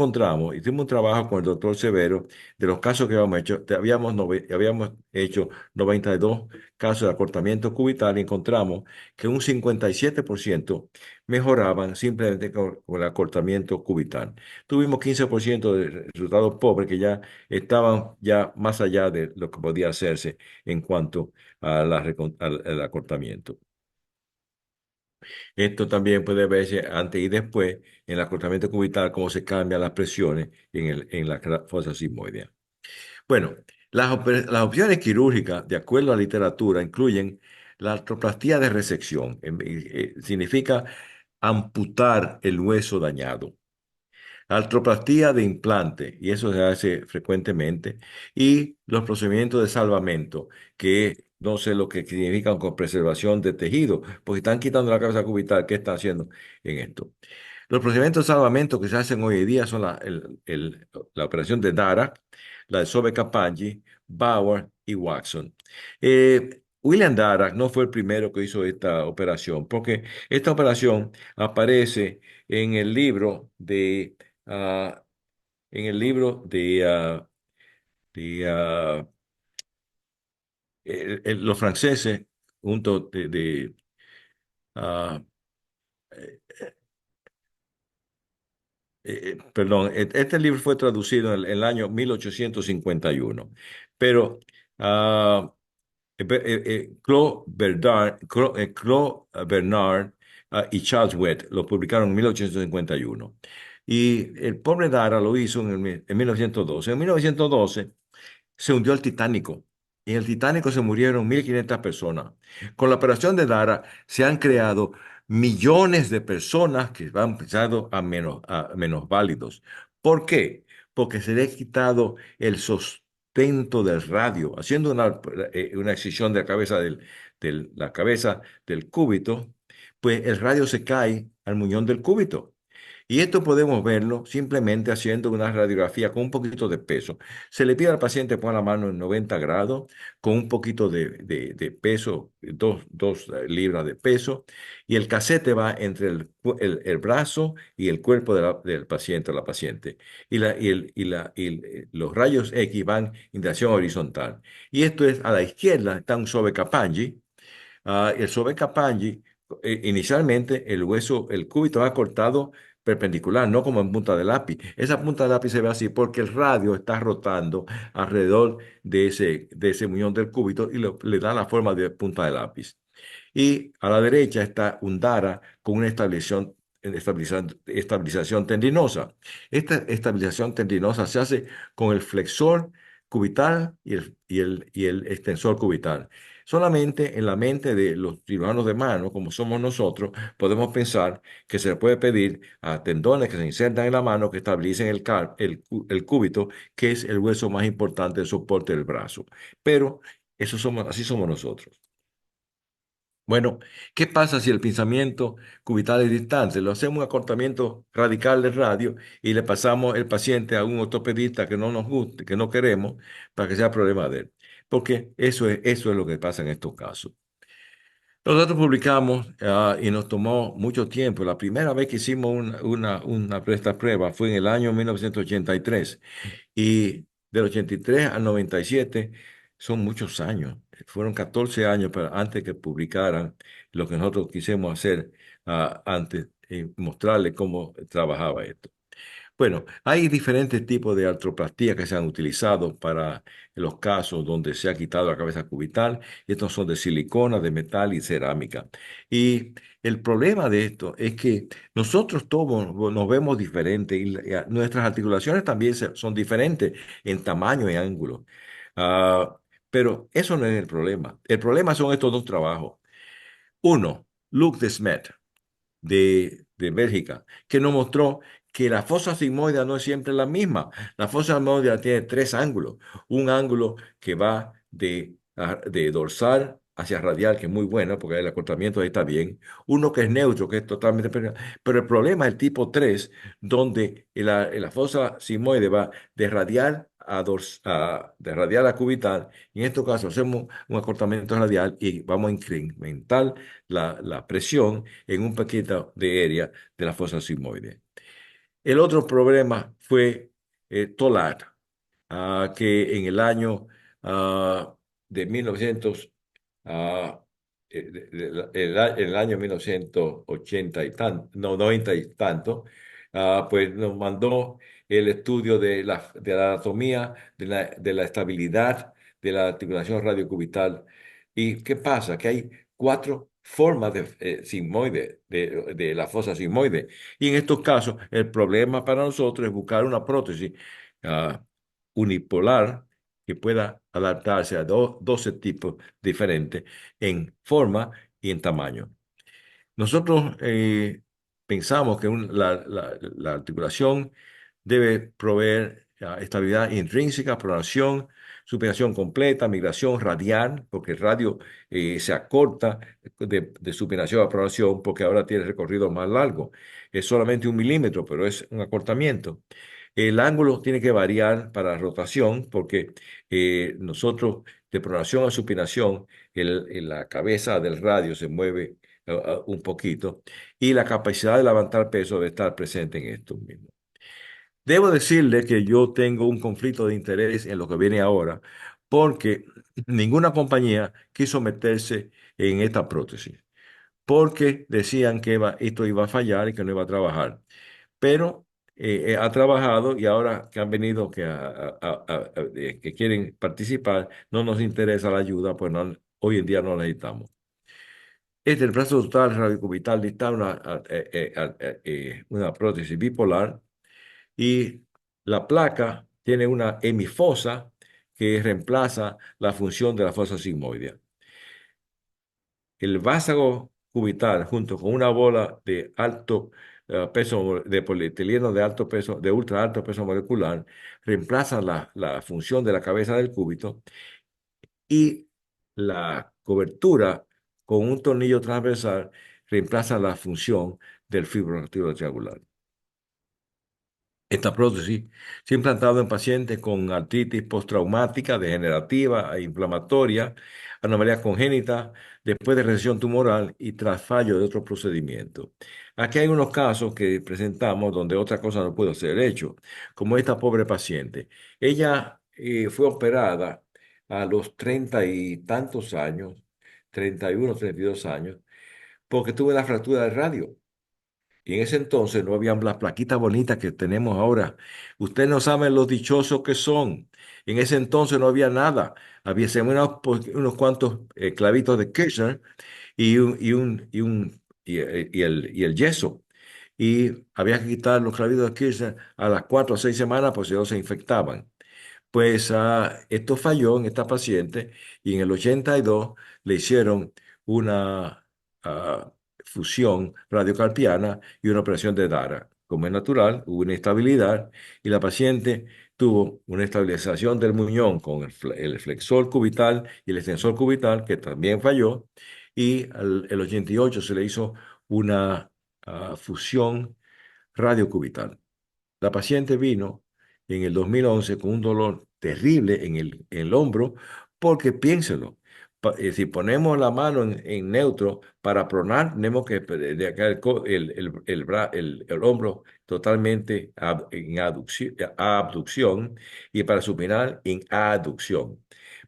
hicimos un trabajo con el doctor Severo de los casos que habíamos hecho. Habíamos hecho 92 casos de acortamiento cubital y encontramos que un 57% mejoraban simplemente con el acortamiento cubital. Tuvimos 15% de resultados pobres que ya estaban ya más allá de lo que podía hacerse en cuanto al acortamiento. Esto también puede verse antes y después en el acortamiento cubital, cómo se cambian las presiones en la fosa sigmoidea. Bueno, las opciones quirúrgicas, de acuerdo a la literatura, incluyen la artroplastía de resección. Significa amputar el hueso dañado. Artroplastía de implante, y eso se hace frecuentemente. Y los procedimientos de salvamento, que no sé lo que significan con preservación de tejido, porque están quitando la cabeza cubital. ¿Qué están haciendo en esto? Los procedimientos de salvamento que se hacen hoy en día son la operación de Dara, la de Sobe-Kapanji, Bauer y Watson. William Dara no fue el primero que hizo esta operación, porque esta operación aparece en el libro de, ah, en el libro de, los franceses, junto ah, perdón, este libro fue traducido en el año 1851, pero ah, Claude Bernard y Charles Wett lo publicaron en 1851. Y el pobre Dara lo hizo en 1912. En 1912 se hundió el Titánico. Y en el Titánico se murieron 1.500 personas. Con la operación de Dara se han creado millones de personas que van pensando a menos válidos. ¿Por qué? Porque se le ha quitado el sustento del radio, haciendo una excisión de la cabeza del cúbito, pues el radio se cae al muñón del cúbito. Y esto podemos verlo simplemente haciendo una radiografía con un poquito de peso. Se le pide al paciente poner la mano en 90 grados con un poquito de peso, dos libras de peso, y el casete va entre el brazo y el cuerpo del paciente o la paciente. Los rayos X van en dirección horizontal. Y esto es a la izquierda, está un Sobe-Kapandji. El Sobe-Kapandji, inicialmente el cúbito va cortado perpendicular, no como en punta de lápiz. Esa punta de lápiz se ve así porque el radio está rotando alrededor de ese muñón del cúbito y le da la forma de punta de lápiz. Y a la derecha está un Dara con una estabilización tendinosa. Esta estabilización tendinosa se hace con el flexor cubital y el extensor cubital. Solamente en la mente de los cirujanos de mano, como somos nosotros, podemos pensar que se le puede pedir a tendones que se insertan en la mano que estabilicen el cúbito, que es el hueso más importante de soporte del brazo. Pero así somos nosotros. Bueno, ¿qué pasa si el pensamiento cubital es distante? Lo hacemos un acortamiento radical del radio y le pasamos el paciente a un ortopedista que no nos guste, que no queremos, para que sea problema de él. Porque eso es lo que pasa en estos casos. Nosotros publicamos y nos tomó mucho tiempo. La primera vez que hicimos esta prueba fue en el año 1983 y del 83 al 97 son muchos años. Fueron 14 años antes que publicaran lo que nosotros quisimos hacer antes y mostrarles cómo trabajaba esto. Bueno, hay diferentes tipos de artroplastia que se han utilizado para los casos donde se ha quitado la cabeza cubital. Estos son de silicona, de metal y cerámica. Y el problema de esto es que nosotros todos nos vemos diferentes y nuestras articulaciones también son diferentes en tamaño y ángulo. Ah, pero eso no es el problema. El problema son estos dos trabajos. Uno, Luc de Smet de Bélgica, que nos mostró que la fosa sigmoidea no es siempre la misma. La fosa sigmoidea tiene tres ángulos. Un ángulo que va de dorsal hacia radial, que es muy bueno, porque el acortamiento ahí está bien. Uno que es neutro, que es totalmente... Pero el problema es el tipo 3 donde la fosa sigmoide va de radial a cubital. Y en este caso hacemos un acortamiento radial y vamos a incrementar la presión en un paquete de área de la fosa sigmoide. El otro problema fue Tollard, que en el año de 1900, ah, en el año 1980 y tanto, no, 90 y tanto, pues nos mandó el estudio de la anatomía, de la estabilidad de la articulación radiocubital. ¿Y qué pasa? Que hay cuatro formas de sigmoide, de la fosa sigmoide. Y en estos casos, el problema para nosotros es buscar una prótesis ah, unipolar que pueda adaptarse a 12 tipos diferentes en forma y en tamaño. Nosotros pensamos que la articulación debe proveer estabilidad intrínseca, pronación, supinación completa, migración radial, porque el radio se acorta de supinación a pronación porque ahora tiene recorrido más largo. Es solamente 1 milímetro, pero es un acortamiento. El ángulo tiene que variar para rotación porque nosotros de pronación a supinación, la cabeza del radio se mueve un poquito y la capacidad de levantar peso debe estar presente en esto mismo. Debo decirle que yo tengo un conflicto de interés en lo que viene ahora porque ninguna compañía quiso meterse en esta prótesis porque decían que esto iba a fallar y que no iba a trabajar. Pero ha trabajado y ahora que han venido que quieren participar, no nos interesa la ayuda, pues hoy en día no la necesitamos. El brazo total radiocubital dista una prótesis bipolar y la placa tiene una hemifosa que reemplaza la función de la fosa sigmoidea. El vástago cubital junto con una bola de alto peso de polietileno de alto peso, de ultra alto peso molecular, reemplazan la función de la cabeza del cúbito y la cobertura con un tornillo transversal reemplaza la función del fibroactivo triangular. Esta prótesis se ha implantado en pacientes con artritis postraumática, degenerativa e inflamatoria, anomalías congénitas, después de recesión tumoral y tras fallo de otros procedimientos. Aquí hay unos casos que presentamos donde otra cosa no pudo ser hecho, como esta pobre paciente. Ella fue operada a los 30 y tantos años, 31, 32 años, porque tuvo la fractura del radio. Y en ese entonces no habían las plaquitas bonitas que tenemos ahora. Ustedes no saben lo dichosos que son. En ese entonces no había nada. Había unos cuantos clavitos de Kirchner y el yeso. Y había que quitar los clavitos de Kirchner a las 4 o 6 semanas, pues si no se infectaban. Pues esto falló en esta paciente y en el 82 le hicieron una ah, fusión radiocarpiana y una operación de Dara. Como es natural, hubo una inestabilidad y la paciente tuvo una estabilización del muñón con el flexor cubital y el extensor cubital, que también falló, y el 88 se le hizo una fusión radiocubital. La paciente vino en el 2011 con un dolor terrible en el hombro, porque piénselo, si ponemos la mano en neutro para pronar, tenemos que de acá el hombro totalmente en abducción y para supinar en aducción.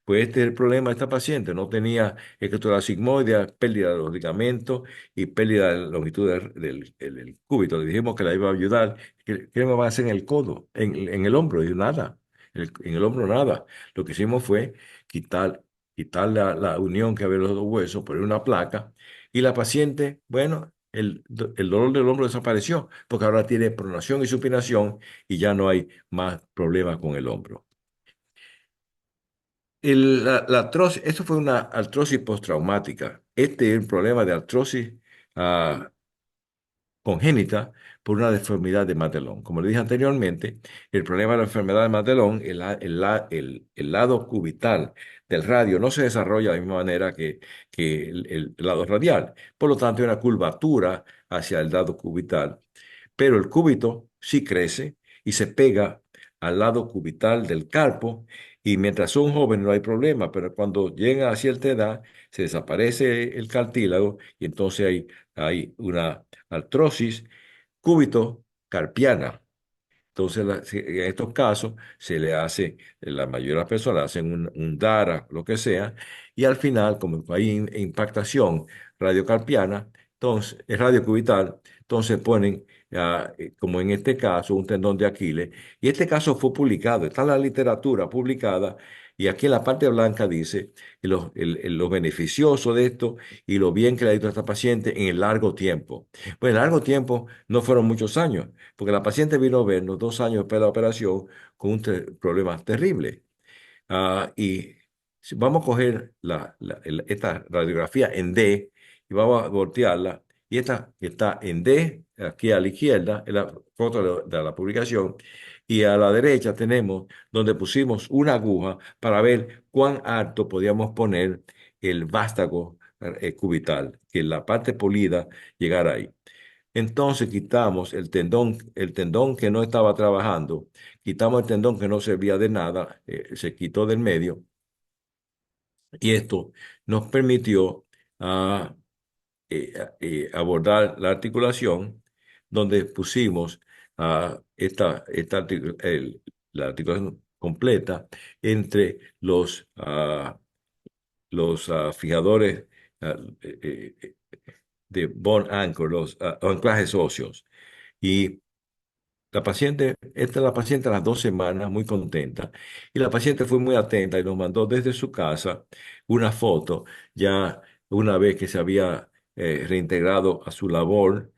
Pues este es el problema de esta paciente, no tenía estructura sigmoidea, pérdida de los ligamentos y pérdida de la longitud del cúbito. Le dijimos que la iba a ayudar. ¿Qué me va a hacer en el codo, en el hombro? Y nada, en el hombro nada. Lo que hicimos fue quitar la unión que había en los dos huesos, poner una placa, y la paciente, bueno, el dolor del hombro desapareció, porque ahora tiene pronación y supinación y ya no hay más problemas con el hombro. Esto fue una artrosis postraumática. Este es un problema de artrosis ah, congénita por una deformidad de Madelung. Como le dije anteriormente, el problema de la enfermedad de Madelung, el lado cubital del radio no se desarrolla de la misma manera que el lado radial. Por lo tanto, hay una curvatura hacia el lado cubital, pero el cúbito sí crece y se pega al lado cubital del carpo, y mientras son jóvenes no hay problema, pero cuando llegan a cierta edad se desaparece el cartílago y entonces hay una artrosis cúbito carpiana. Entonces, en estos casos, se le hace, la mayoría de las personas hacen un DARA, lo que sea, y al final, como hay impactación radiocarpiana, entonces, es radiocubital, entonces ponen, como en este caso, un tendón de Aquiles, y este caso fue publicado, está en la literatura publicada, y aquí en la parte blanca dice lo beneficioso de esto y lo bien que le ha ido a esta paciente en el largo tiempo. Pues en largo tiempo no fueron muchos años, porque la paciente vino a vernos 2 años después de la operación con un problema terrible. Y si vamos a coger esta radiografía en D y vamos a voltearla, y esta que está en D, aquí a la izquierda, es la foto de la publicación, y a la derecha tenemos donde pusimos una aguja para ver cuán alto podíamos poner el vástago cubital, que la parte polida llegara ahí. Entonces quitamos el tendón que no estaba trabajando, quitamos el tendón que no servía de nada, se quitó del medio, y esto nos permitió ah, abordar la articulación, donde pusimos la articulación completa entre los fijadores ah, eh, eh, de bone anchor, los anclajes óseos. Y esta es la paciente a las 2 semanas, muy contenta. Y la paciente fue muy atenta y nos mandó desde su casa una foto, ya una vez que se había reintegrado a su labor,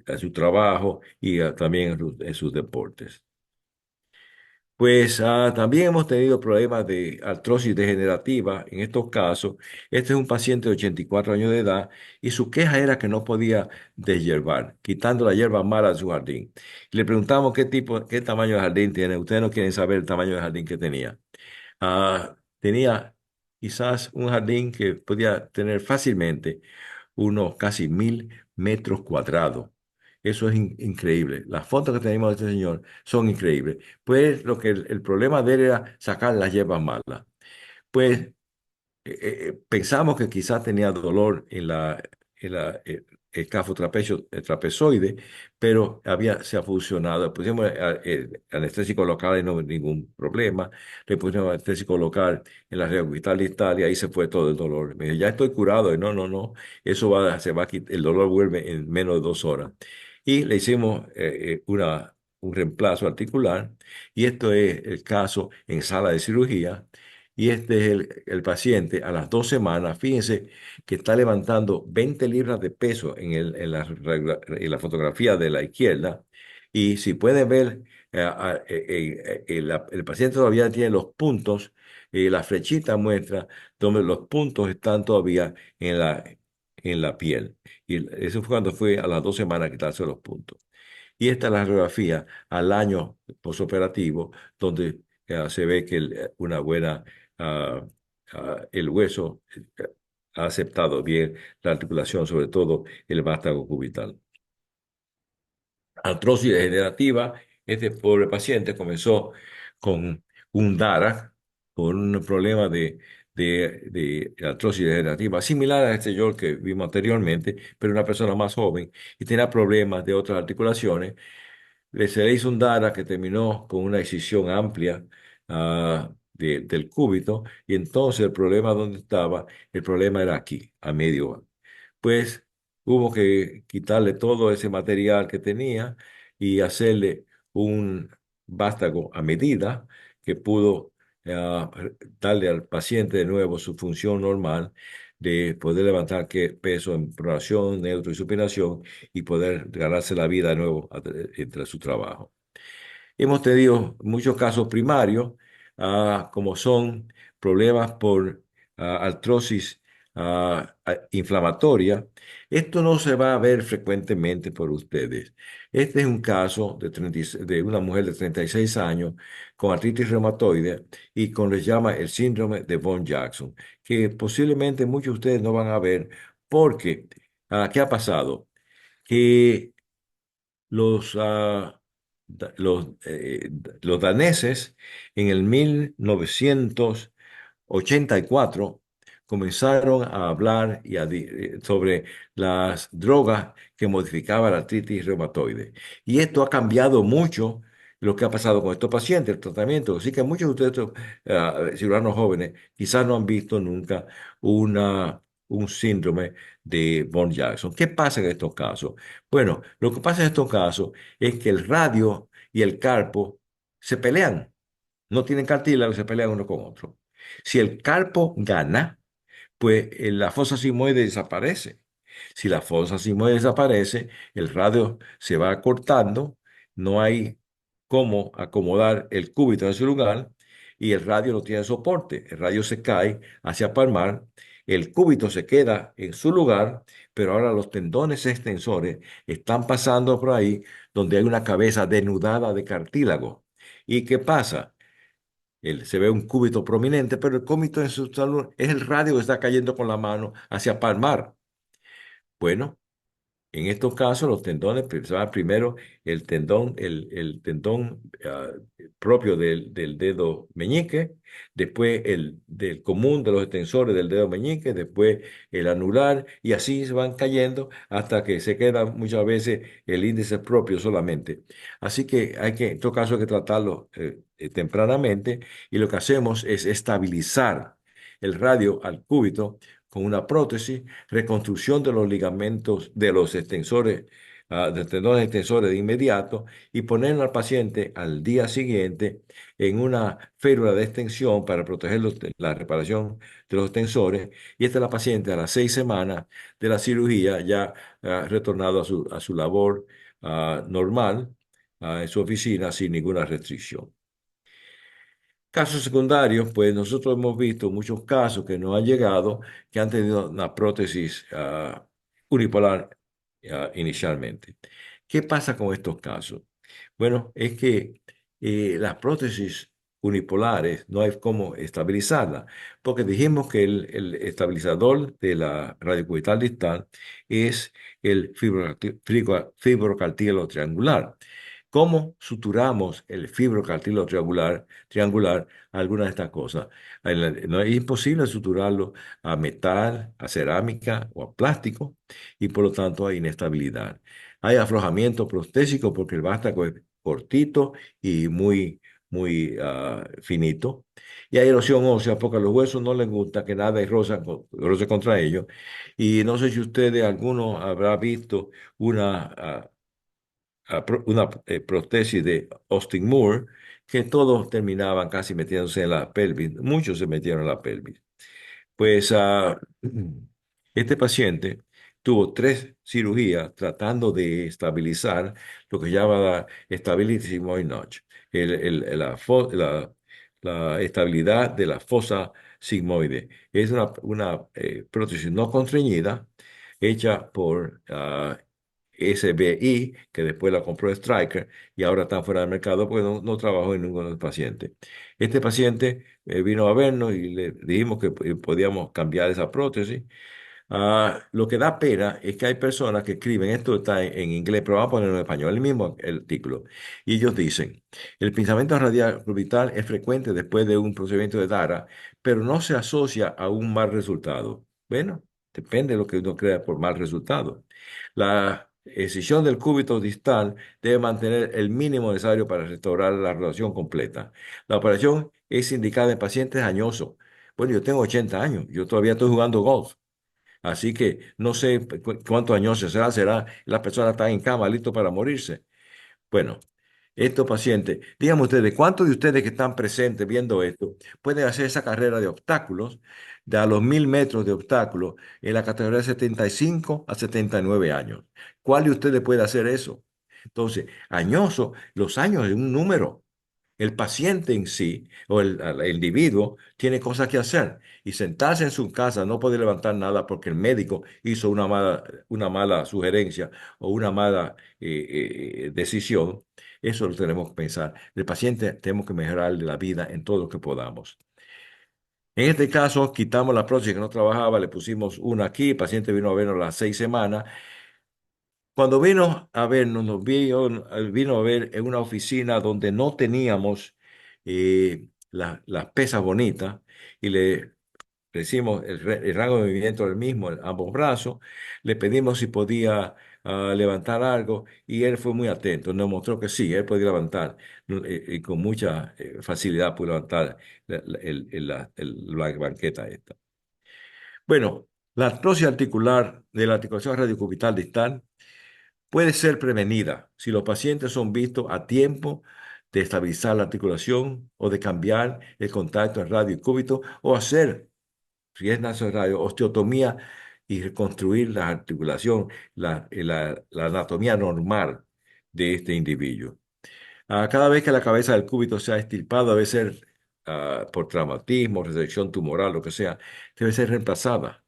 a su trabajo y también en sus deportes. Pues también hemos tenido problemas de artrosis degenerativa en estos casos. Este es un paciente de 84 años de edad y su queja era que no podía deshiervar, quitando la hierba mala de su jardín. Le preguntamos qué tamaño de jardín tiene. Ustedes no quieren saber el tamaño de jardín que tenía. Tenía quizás un jardín que podía tener fácilmente unos casi 1000 metros cuadrados. Eso es increíble. Las fotos que tenemos de este señor son increíbles. Pues lo que el problema de él era sacar las hierbas malas. Pues pensamos que quizás tenía dolor el cafo trapezoide, pero se ha fusionado. Le pusimos anestésico local y no hubo ningún problema. Le pusimos anestésico local en la reorbital distal y ahí se fue todo el dolor. Me dijo, ya estoy curado. Y no, no, no, eso se va a quitar, el dolor vuelve en menos de 2 horas. Y le hicimos un reemplazo articular y esto es el caso en sala de cirugía. Y este es el paciente a las 2 semanas. Fíjense que está levantando 20 libras de peso en la fotografía de la izquierda. Y si pueden ver, el paciente todavía tiene los puntos. La flechita muestra donde los puntos están todavía en la piel. Y eso fue cuando fue a las 2 semanas a quitarse los puntos. Y esta es la radiografía al año posoperativo, donde se ve que una buena, ah, el hueso ha aceptado bien la articulación, sobre todo el vástago cubital. Artrosis degenerativa, este pobre paciente comenzó con un DARA, con un problema de artrosis degenerativa, similar a este yo que vimos anteriormente, pero una persona más joven y tenía problemas de otras articulaciones. Se le hizo un DARA que terminó con una excisión amplia del cúbito y entonces el problema donde estaba, el problema era aquí, a medio. Pues hubo que quitarle todo ese material que tenía y hacerle un vástago a medida que pudo ah, darle al paciente de nuevo su función normal de poder levantar peso en pronación, neutro y supinación y poder ganarse la vida de nuevo entre su trabajo. Hemos tenido muchos casos primarios, como son problemas por artrosis inflamatoria. Esto no se va a ver frecuentemente por ustedes. Este es un caso de una mujer de 36 años con artritis reumatoide y con les llama el síndrome de Von Jackson, que posiblemente muchos de ustedes no van a ver porque, ¿qué ha pasado? Que los, ah, los daneses en el 1984 comenzaron a hablar sobre las drogas que modificaban la artritis reumatoide. Y esto ha cambiado mucho lo que ha pasado con estos pacientes, el tratamiento. Así que muchos de ustedes, ciudadanos jóvenes, quizás no han visto nunca un síndrome de Von Jackson. ¿Qué pasa en estos casos? Bueno, lo que pasa en estos casos es que el radio y el carpo se pelean. No tienen cartílago, se pelean uno con otro. Si el carpo gana, pues la fosa sigmoide desaparece. Si la fosa sigmoide desaparece, el radio se va cortando, no hay cómo acomodar el cúbito en su lugar y el radio no tiene soporte. El radio se cae hacia palmar, el cúbito se queda en su lugar, pero ahora los tendones extensores están pasando por ahí donde hay una cabeza denudada de cartílago. ¿Y qué pasa? Se ve un cúbito prominente, pero el cúbito en su salud es el radio que está cayendo con la mano hacia palmar. Bueno, en estos casos, los tendones, se va primero el tendón propio del dedo meñique, después el del común de los extensores del dedo meñique, después el anular, y así se van cayendo hasta que se queda muchas veces el índice propio solamente. Así que en todo caso, hay que tratarlo tempranamente, y lo que hacemos es estabilizar el radio al cúbito con una prótesis, reconstrucción de los ligamentos de los extensores, de tendones extensores de inmediato y poner al paciente al día siguiente en una férula de extensión para proteger la reparación de los extensores. Y esta es la paciente a las 6 semanas de la cirugía ya retornado a su labor normal en su oficina sin ninguna restricción. Casos secundarios, pues nosotros hemos visto muchos casos que nos han llegado que han tenido una prótesis unipolar inicialmente. ¿Qué pasa con estos casos? Bueno, es que las prótesis unipolares no hay cómo estabilizarla, porque dijimos que el estabilizador de la radiocubital distal es el fibrocartílago triangular. ¿Cómo suturamos el fibrocartílago triangular a alguna de estas cosas? No es imposible suturarlo a metal, a cerámica o a plástico y por lo tanto hay inestabilidad. Hay aflojamiento prostésico porque el vástago es cortito y muy finito. Y hay erosión ósea porque a los huesos no les gusta que nada roce contra ellos. Y no sé si ustedes, alguno habrá visto una prótesis de Austin Moore, que todos terminaban casi metiéndose en la pelvis. Muchos se metieron en la pelvis. Pues este paciente tuvo 3 cirugías tratando de estabilizar lo que se llama la Stability Sigmoid Notch, la estabilidad de la fosa sigmoide. Es una prótesis no constreñida hecha por SBI, que después la compró Stryker y ahora está fuera del mercado porque no trabajó en ninguno de los pacientes. Este paciente vino a vernos y le dijimos que podíamos cambiar esa prótesis. Lo que da pena es que hay personas que escriben, esto está en inglés, pero vamos a ponerlo en español, el mismo el artículo. Y ellos dicen, el pensamiento radial orbital es frecuente después de un procedimiento de DARA, pero no se asocia a un mal resultado. Bueno, depende de lo que uno crea por mal resultado. La escisión del cúbito distal debe mantener el mínimo necesario para restaurar la relación completa. La operación es indicada en pacientes añosos. Bueno, yo tengo 80 años, yo todavía estoy jugando golf. Así que no sé cuántos años será, la persona está en cama, listo para morirse. Bueno, estos pacientes, díganme ustedes, ¿cuántos de ustedes que están presentes viendo esto pueden hacer esa carrera de obstáculos, de a los 1000 metros de obstáculos en la categoría de 75 a 79 años? ¿Cuál de ustedes puede hacer eso? Entonces, añoso, los años es un número. El paciente en sí o el individuo tiene cosas que hacer y sentarse en su casa no puede levantar nada porque el médico hizo una mala sugerencia o una mala decisión. Eso lo tenemos que pensar. El paciente tenemos que mejorarle la vida en todo lo que podamos. En este caso, quitamos la prótesis que no trabajaba, le pusimos una aquí, el paciente vino a vernos las 6 semanas. Cuando vino a vernos, vino a ver en una oficina donde no teníamos las pesas bonitas y le decimos el rango de movimiento del mismo, ambos brazos, le pedimos si podía levantar algo y él fue muy atento, nos mostró que sí, él podía levantar y con mucha facilidad pudo levantar la banqueta esta. Bueno, la artrosis articular de la articulación radiocubital distal puede ser prevenida si los pacientes son vistos a tiempo de estabilizar la articulación o de cambiar el contacto en radio y cúbito o hacer, si es necesario, osteotomía y reconstruir la articulación, la anatomía normal de este individuo. Cada vez que la cabeza del cúbito sea extirpada, debe ser por traumatismo, resección tumoral, lo que sea, debe ser reemplazada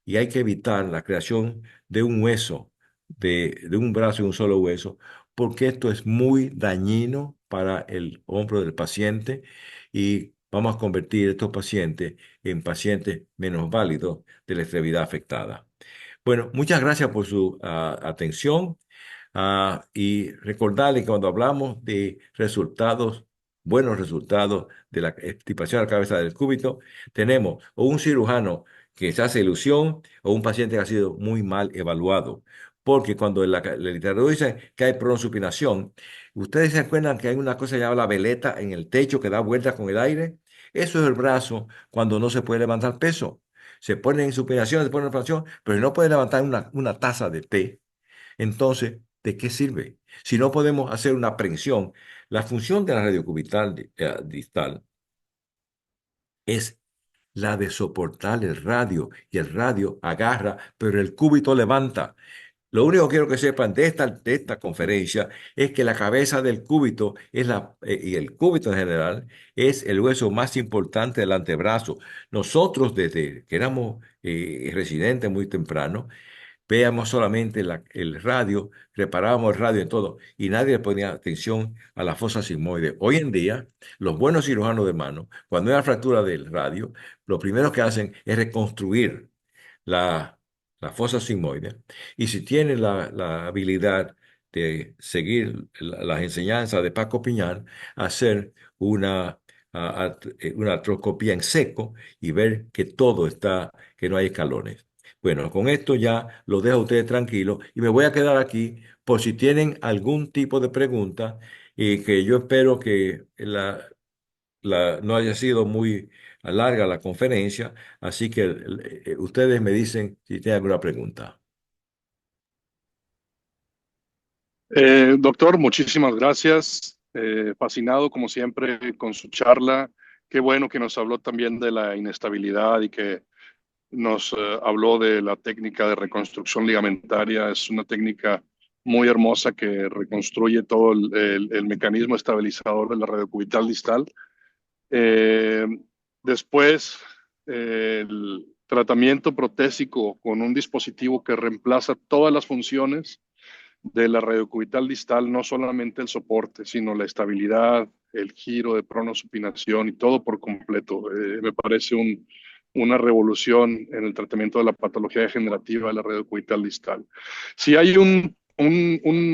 y hay que evitar la creación de un hueso, de un brazo y un solo hueso, porque esto es muy dañino para el hombro del paciente y vamos a convertir estos pacientes en pacientes menos válidos de la extremidad afectada. Bueno, muchas gracias por su atención. Y recordarle que cuando hablamos de resultados, buenos resultados de la extirpación a la cabeza del cúbito, tenemos o un cirujano que se hace ilusión o un paciente que ha sido muy mal evaluado. Porque cuando la literatura dice que hay pronosupinación, ustedes se acuerdan que hay una cosa llamada la veleta en el techo que da vueltas con el aire. Eso es el brazo cuando no se puede levantar peso. Se pone en supinación, se pone en inflación, pero no puede levantar una taza de té. Entonces, ¿de qué sirve? Si no podemos hacer una prensión, la función de la radiocubital distal es la de soportar el radio y el radio agarra, pero el cúbito levanta. Lo único que quiero que sepan de esta conferencia es que la cabeza del cúbito y el cúbito en general es el hueso más importante del antebrazo. Nosotros, desde que éramos residentes muy temprano, veíamos solamente el radio, reparábamos el radio en todo y nadie le ponía atención a la fosa sigmoide. Hoy en día, los buenos cirujanos de mano, cuando hay una fractura del radio, lo primero que hacen es reconstruir la, la fosa sigmoide. Y si tienen la habilidad de seguir las enseñanzas de Paco Piñán, hacer una artroscopía en seco y ver que todo está, que no hay escalones. Bueno, con esto ya los dejo a ustedes tranquilos y me voy a quedar aquí por si tienen algún tipo de pregunta y que yo espero que no haya sido muy larga la conferencia, así que ustedes me dicen si tienen alguna pregunta. Doctor, muchísimas gracias. Fascinado, como siempre, con su charla. Qué bueno que nos habló también de la inestabilidad y que nos habló de la técnica de reconstrucción ligamentaria. Es una técnica muy hermosa que reconstruye todo el mecanismo estabilizador de la radiocubital distal. Eh, Después, el tratamiento protésico con un dispositivo que reemplaza todas las funciones de la radiocubital distal, no solamente el soporte, sino la estabilidad, el giro de pronosupinación y todo por completo. Me parece una revolución en el tratamiento de la patología degenerativa de la radiocubital distal. Si hay un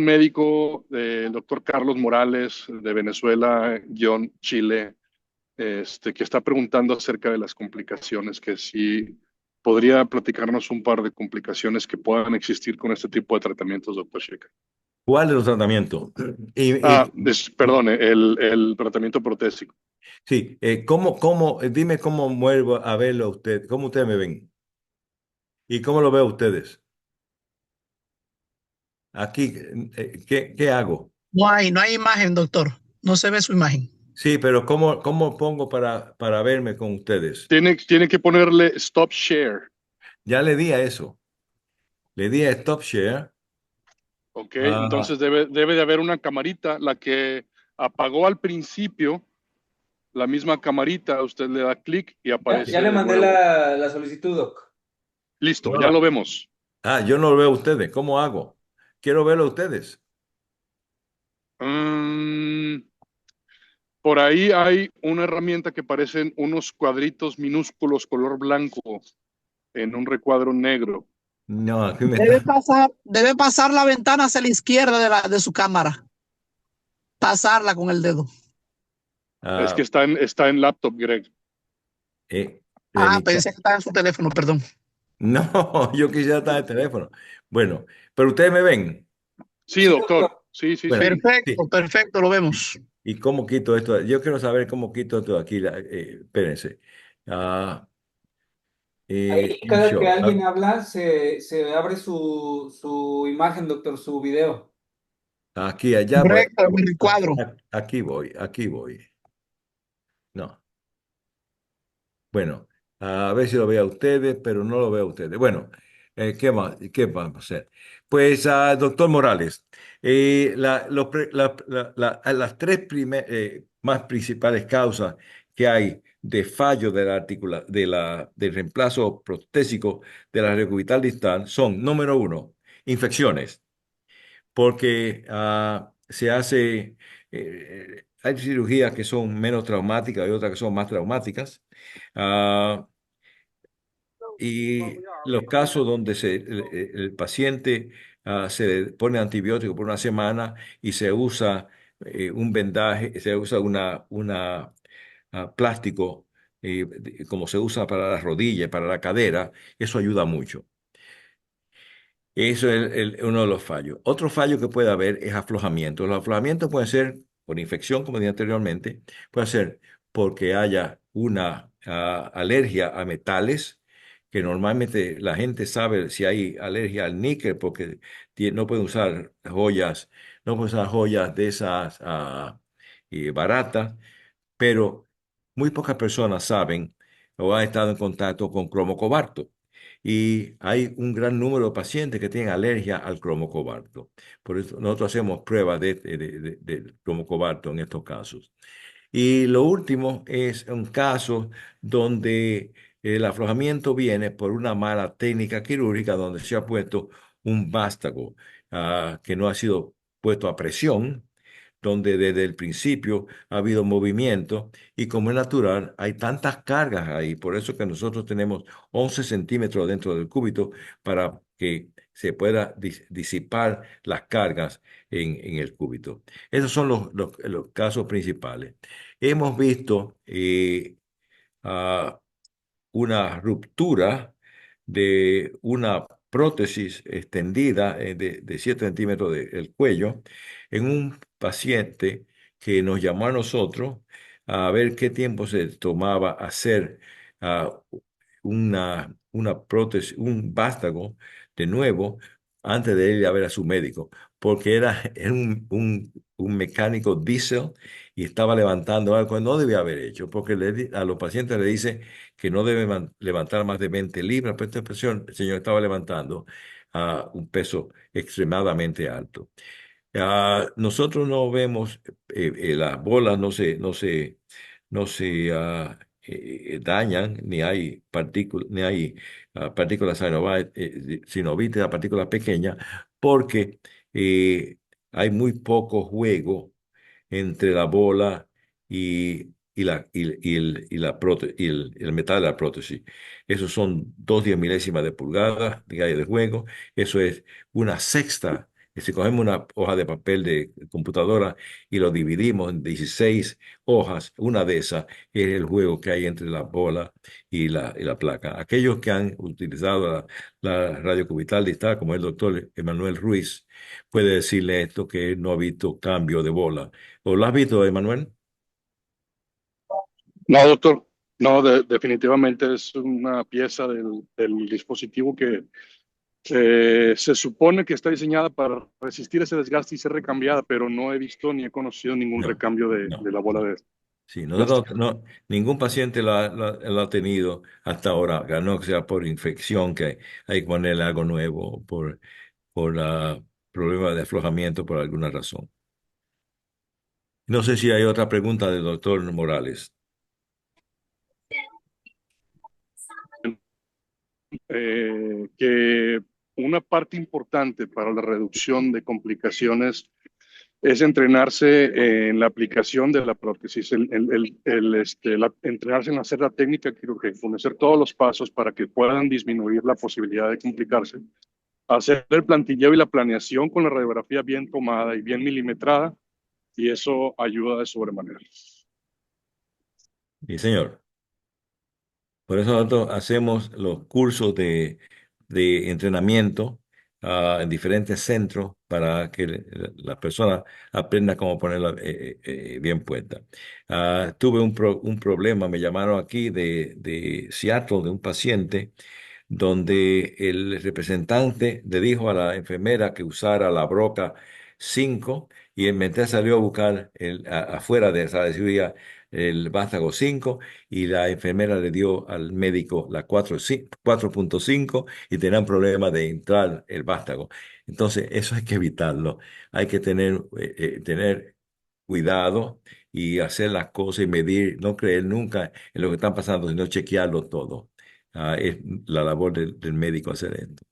médico, el doctor Carlos Morales, de Venezuela, Chile, que está preguntando acerca de las complicaciones, que si podría platicarnos un par de complicaciones que puedan existir con este tipo de tratamientos, doctor Shekhar. ¿Cuál de los tratamientos? Perdone, el tratamiento protésico. Sí, dime cómo muevo a verlo a usted, cómo ustedes me ven y cómo lo veo a ustedes. Aquí, ¿qué hago? No hay imagen, doctor. No se ve su imagen. Sí, pero ¿cómo pongo para verme con ustedes? Tiene que ponerle stop share. Ya le di a eso. Le di a Stop Share. Ok, Ah, entonces debe de haber una camarita, la que apagó al principio, la misma camarita, usted le da clic y Ya aparece le de mandé nuevo. la solicitud, Doc. Listo, ya lo vemos. yo no lo veo a ustedes. ¿Cómo hago? Quiero verlo a ustedes. Mm, por ahí hay una herramienta que parecen unos cuadritos minúsculos color blanco en un recuadro negro. No, aquí me está. Debe pasar la ventana hacia la izquierda de su cámara. Pasarla con el dedo. Es que ah, está en laptop, Greg. eh, Ah, permita- pensé que estaba en su teléfono, perdón. No, yo quisiera estar en el teléfono. Bueno, pero ustedes me ven. Sí, Sí, doctor. doctor. Sí, sí, Bueno, sí. sí. Perfecto, perfecto, lo vemos. ¿Y cómo quito esto? Yo quiero saber cómo quito esto de aquí. Espérense. Ah, Ahí cada que InShot. alguien habla, se abre su imagen, doctor, su video. Aquí, allá, Correcto, el cuadro. aquí voy, aquí voy. No. Bueno, a ver si lo veo a ustedes, pero no lo veo a ustedes. Bueno, ¿qué vamos a hacer? Pues, doctor Morales, las tres más principales causas que hay de fallo de del reemplazo prostésico de la recubital distal son, número uno, infecciones, porque hay cirugías que son menos traumáticas y otras que son más traumáticas. Ah, y los casos donde el paciente se le pone antibiótico por una semana y se usa un vendaje, se usa plástico como se usa para las rodillas, para la cadera, eso ayuda mucho. Eso es uno de los fallos. Otro fallo que puede haber es aflojamiento. Los aflojamientos pueden ser por infección, como dije anteriormente, puede ser porque haya una alergia a metales, que normalmente la gente sabe si hay alergia al níquel, porque no pueden usar joyas, no pueden usar joyas de esas baratas, pero muy pocas personas saben o han estado en contacto con cromo cobalto. y hay un gran número de pacientes que tienen alergia al cromo cobalto. Por eso nosotros hacemos pruebas de cromo cobalto en estos casos. Y lo último es un caso donde el aflojamiento viene por una mala técnica quirúrgica donde se ha puesto un vástago que no ha sido puesto a presión, donde desde el principio ha habido movimiento y como es natural hay tantas cargas ahí, por eso que nosotros tenemos 11 centímetros dentro del cúbito para que se pueda disipar las cargas en el cúbito. Esos son los casos principales. Hemos visto ah, una ruptura de una prótesis extendida de 7 centímetros del cuello en un paciente que nos llamó a nosotros a ver qué tiempo se tomaba hacer ah, una prótesis, un vástago de nuevo antes de ir a ver a su médico, porque era un mecánico diésel y estaba levantando algo que no debía haber hecho, porque a los pacientes le dice que no debe levantar más de 20 libras, pero esta expresión, el señor estaba levantando a un peso extremadamente alto. Nosotros no vemos, las bolas no se dañan, ni hay partículas sinovíticas, partículas pequeñas, porque hay muy poco juego entre la bola y el metal de la prótesis. Esos son 2/10 de pulgada que hay de juego. Eso es una sexta. Si cogemos una hoja de papel de computadora y lo dividimos en 16 hojas, una de esas es el juego que hay entre la bola y la placa. Aquellos que han utilizado la radiocubital distal, como el doctor Emanuel Ruiz, puede decirle esto que no ha visto cambio de bola. ¿O lo has visto, Emanuel? No, doctor, no, definitivamente es una pieza del dispositivo que se supone que está diseñada para resistir ese desgaste y ser recambiada, pero no he visto ni he conocido ningún No, recambio de no, la bola no. de Sí, nosotros plástico. no, ningún paciente lo ha tenido hasta ahora, a no que sea por infección, que hay que ponerle algo nuevo, por problema de aflojamiento por alguna razón. No sé si hay otra pregunta del doctor Morales. Que una parte importante para la reducción de complicaciones es entrenarse en la aplicación de la prótesis, entrenarse en hacer la técnica quirúrgica, conocer todos los pasos para que puedan disminuir la posibilidad de complicarse, hacer el plantilleo y la planeación con la radiografía bien tomada y bien milimetrada, y eso ayuda de sobremanera. Sí, señor. Por eso nosotros hacemos los cursos de entrenamiento en diferentes centros para que la persona aprenda cómo ponerla bien puesta. Tuve un problema, me llamaron aquí de Seattle, de un paciente, donde el representante le dijo a la enfermera que usara la broca 5 y el mentor salió a buscar afuera de esa cirugía el vástago 5 y la enfermera le dio al médico la 4.5 y tenían problema de entrar el vástago. Entonces, eso hay que evitarlo. Hay que tener cuidado y hacer las cosas y medir, no creer nunca en lo que están pasando, sino chequearlo todo. Es la labor del médico hacer esto.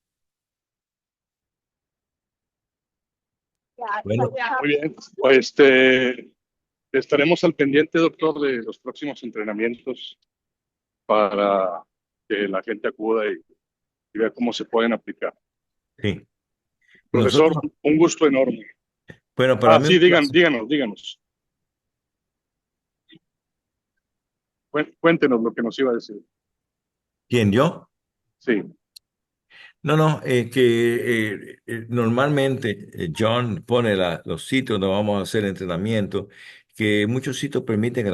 Bueno, Muy bien, estaremos al pendiente, doctor, de los próximos entrenamientos para que la gente acuda y vea cómo se pueden aplicar. sí. Profesor, Nosotros, un gusto enorme. bueno, para mí Sí, un placer. díganos. Cuéntenos lo que nos iba a decir. ¿Quién, yo? Sí, No, no, normalmente John pone los sitios donde vamos a hacer entrenamiento, que muchos sitios permiten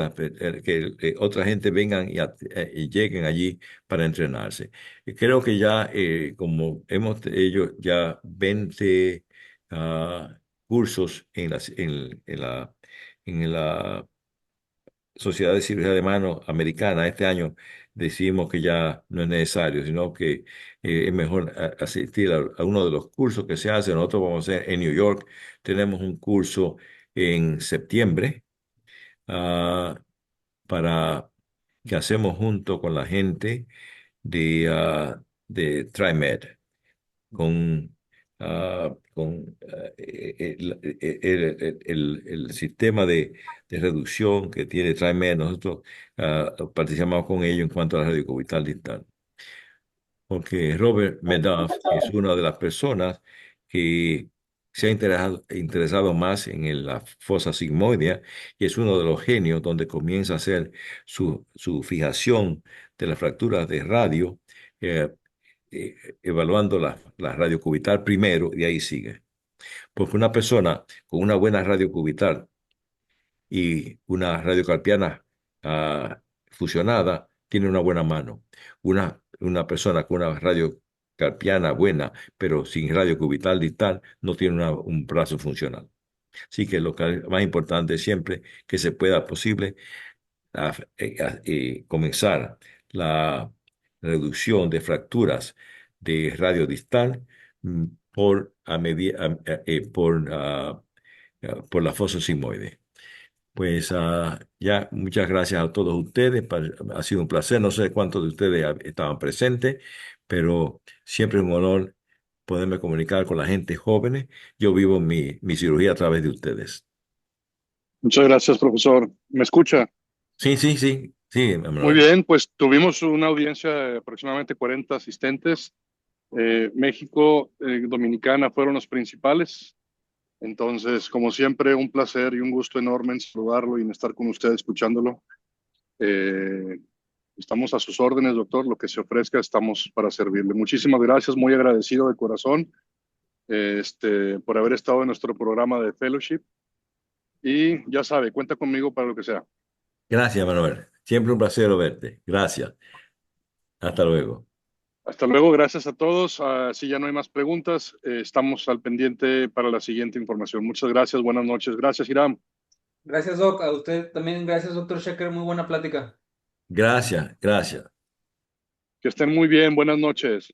que otra gente vengan y lleguen allí para entrenarse. Y creo que ya, como hemos hecho ya 20 cursos en la Sociedad de Cirugía de Mano Americana, este año decidimos que ya no es necesario, sino que es mejor asistir a uno de los cursos que se hacen. Nosotros vamos a hacer en New York, tenemos un curso en septiembre, ah, para que hacemos junto con la gente de TriMed, con el sistema de reducción que tiene TriMed. Nosotros participamos con ellos en cuanto a la radiocubital distal, porque Robert Medoff es una de las personas que se ha interesado más en la fosa sigmoidea, y es uno de los genios donde comienza a hacer su fijación de las fracturas de radio, eh, evaluando la radio cubital primero y ahí sigue. Porque una persona con una buena radio cubital y una radiocarpiana fusionada tiene una buena mano. Una persona con una radiocarpiana buena, pero sin radio cubital distal, no tiene un brazo funcional. Así que lo que es más importante es siempre que se pueda posible comenzar la reducción de fracturas de radio distal, por, por la fosa sigmoide. Pues ya, muchas gracias a todos ustedes. Ha sido un placer. No sé cuántos de ustedes estaban presentes, pero siempre es un honor poderme comunicar con la gente joven. Yo vivo mi cirugía a través de ustedes. Muchas gracias, profesor. ¿Me escucha? Sí, sí, sí, sí, Muy Manuel. bien, pues tuvimos una audiencia de aproximadamente 40 asistentes. México, Dominicana fueron los principales. Entonces, como siempre, un placer y un gusto enorme en saludarlo y en estar con usted escuchándolo. Eh, Estamos a sus órdenes, doctor. Lo que se ofrezca, estamos para servirle. Muchísimas gracias, muy agradecido de corazón, por haber estado en nuestro programa de fellowship. Y ya sabe, cuenta conmigo para lo que sea. Gracias, Manuel. Siempre un placer verte. Gracias. Hasta luego. Hasta luego, gracias a todos. Si ya no hay más preguntas, estamos al pendiente para la siguiente información. Muchas gracias, buenas noches. Gracias, Iram. Gracias, Doc. A usted también, gracias, doctor Shecker. Muy buena plática. Gracias, gracias. Que estén muy bien, buenas noches.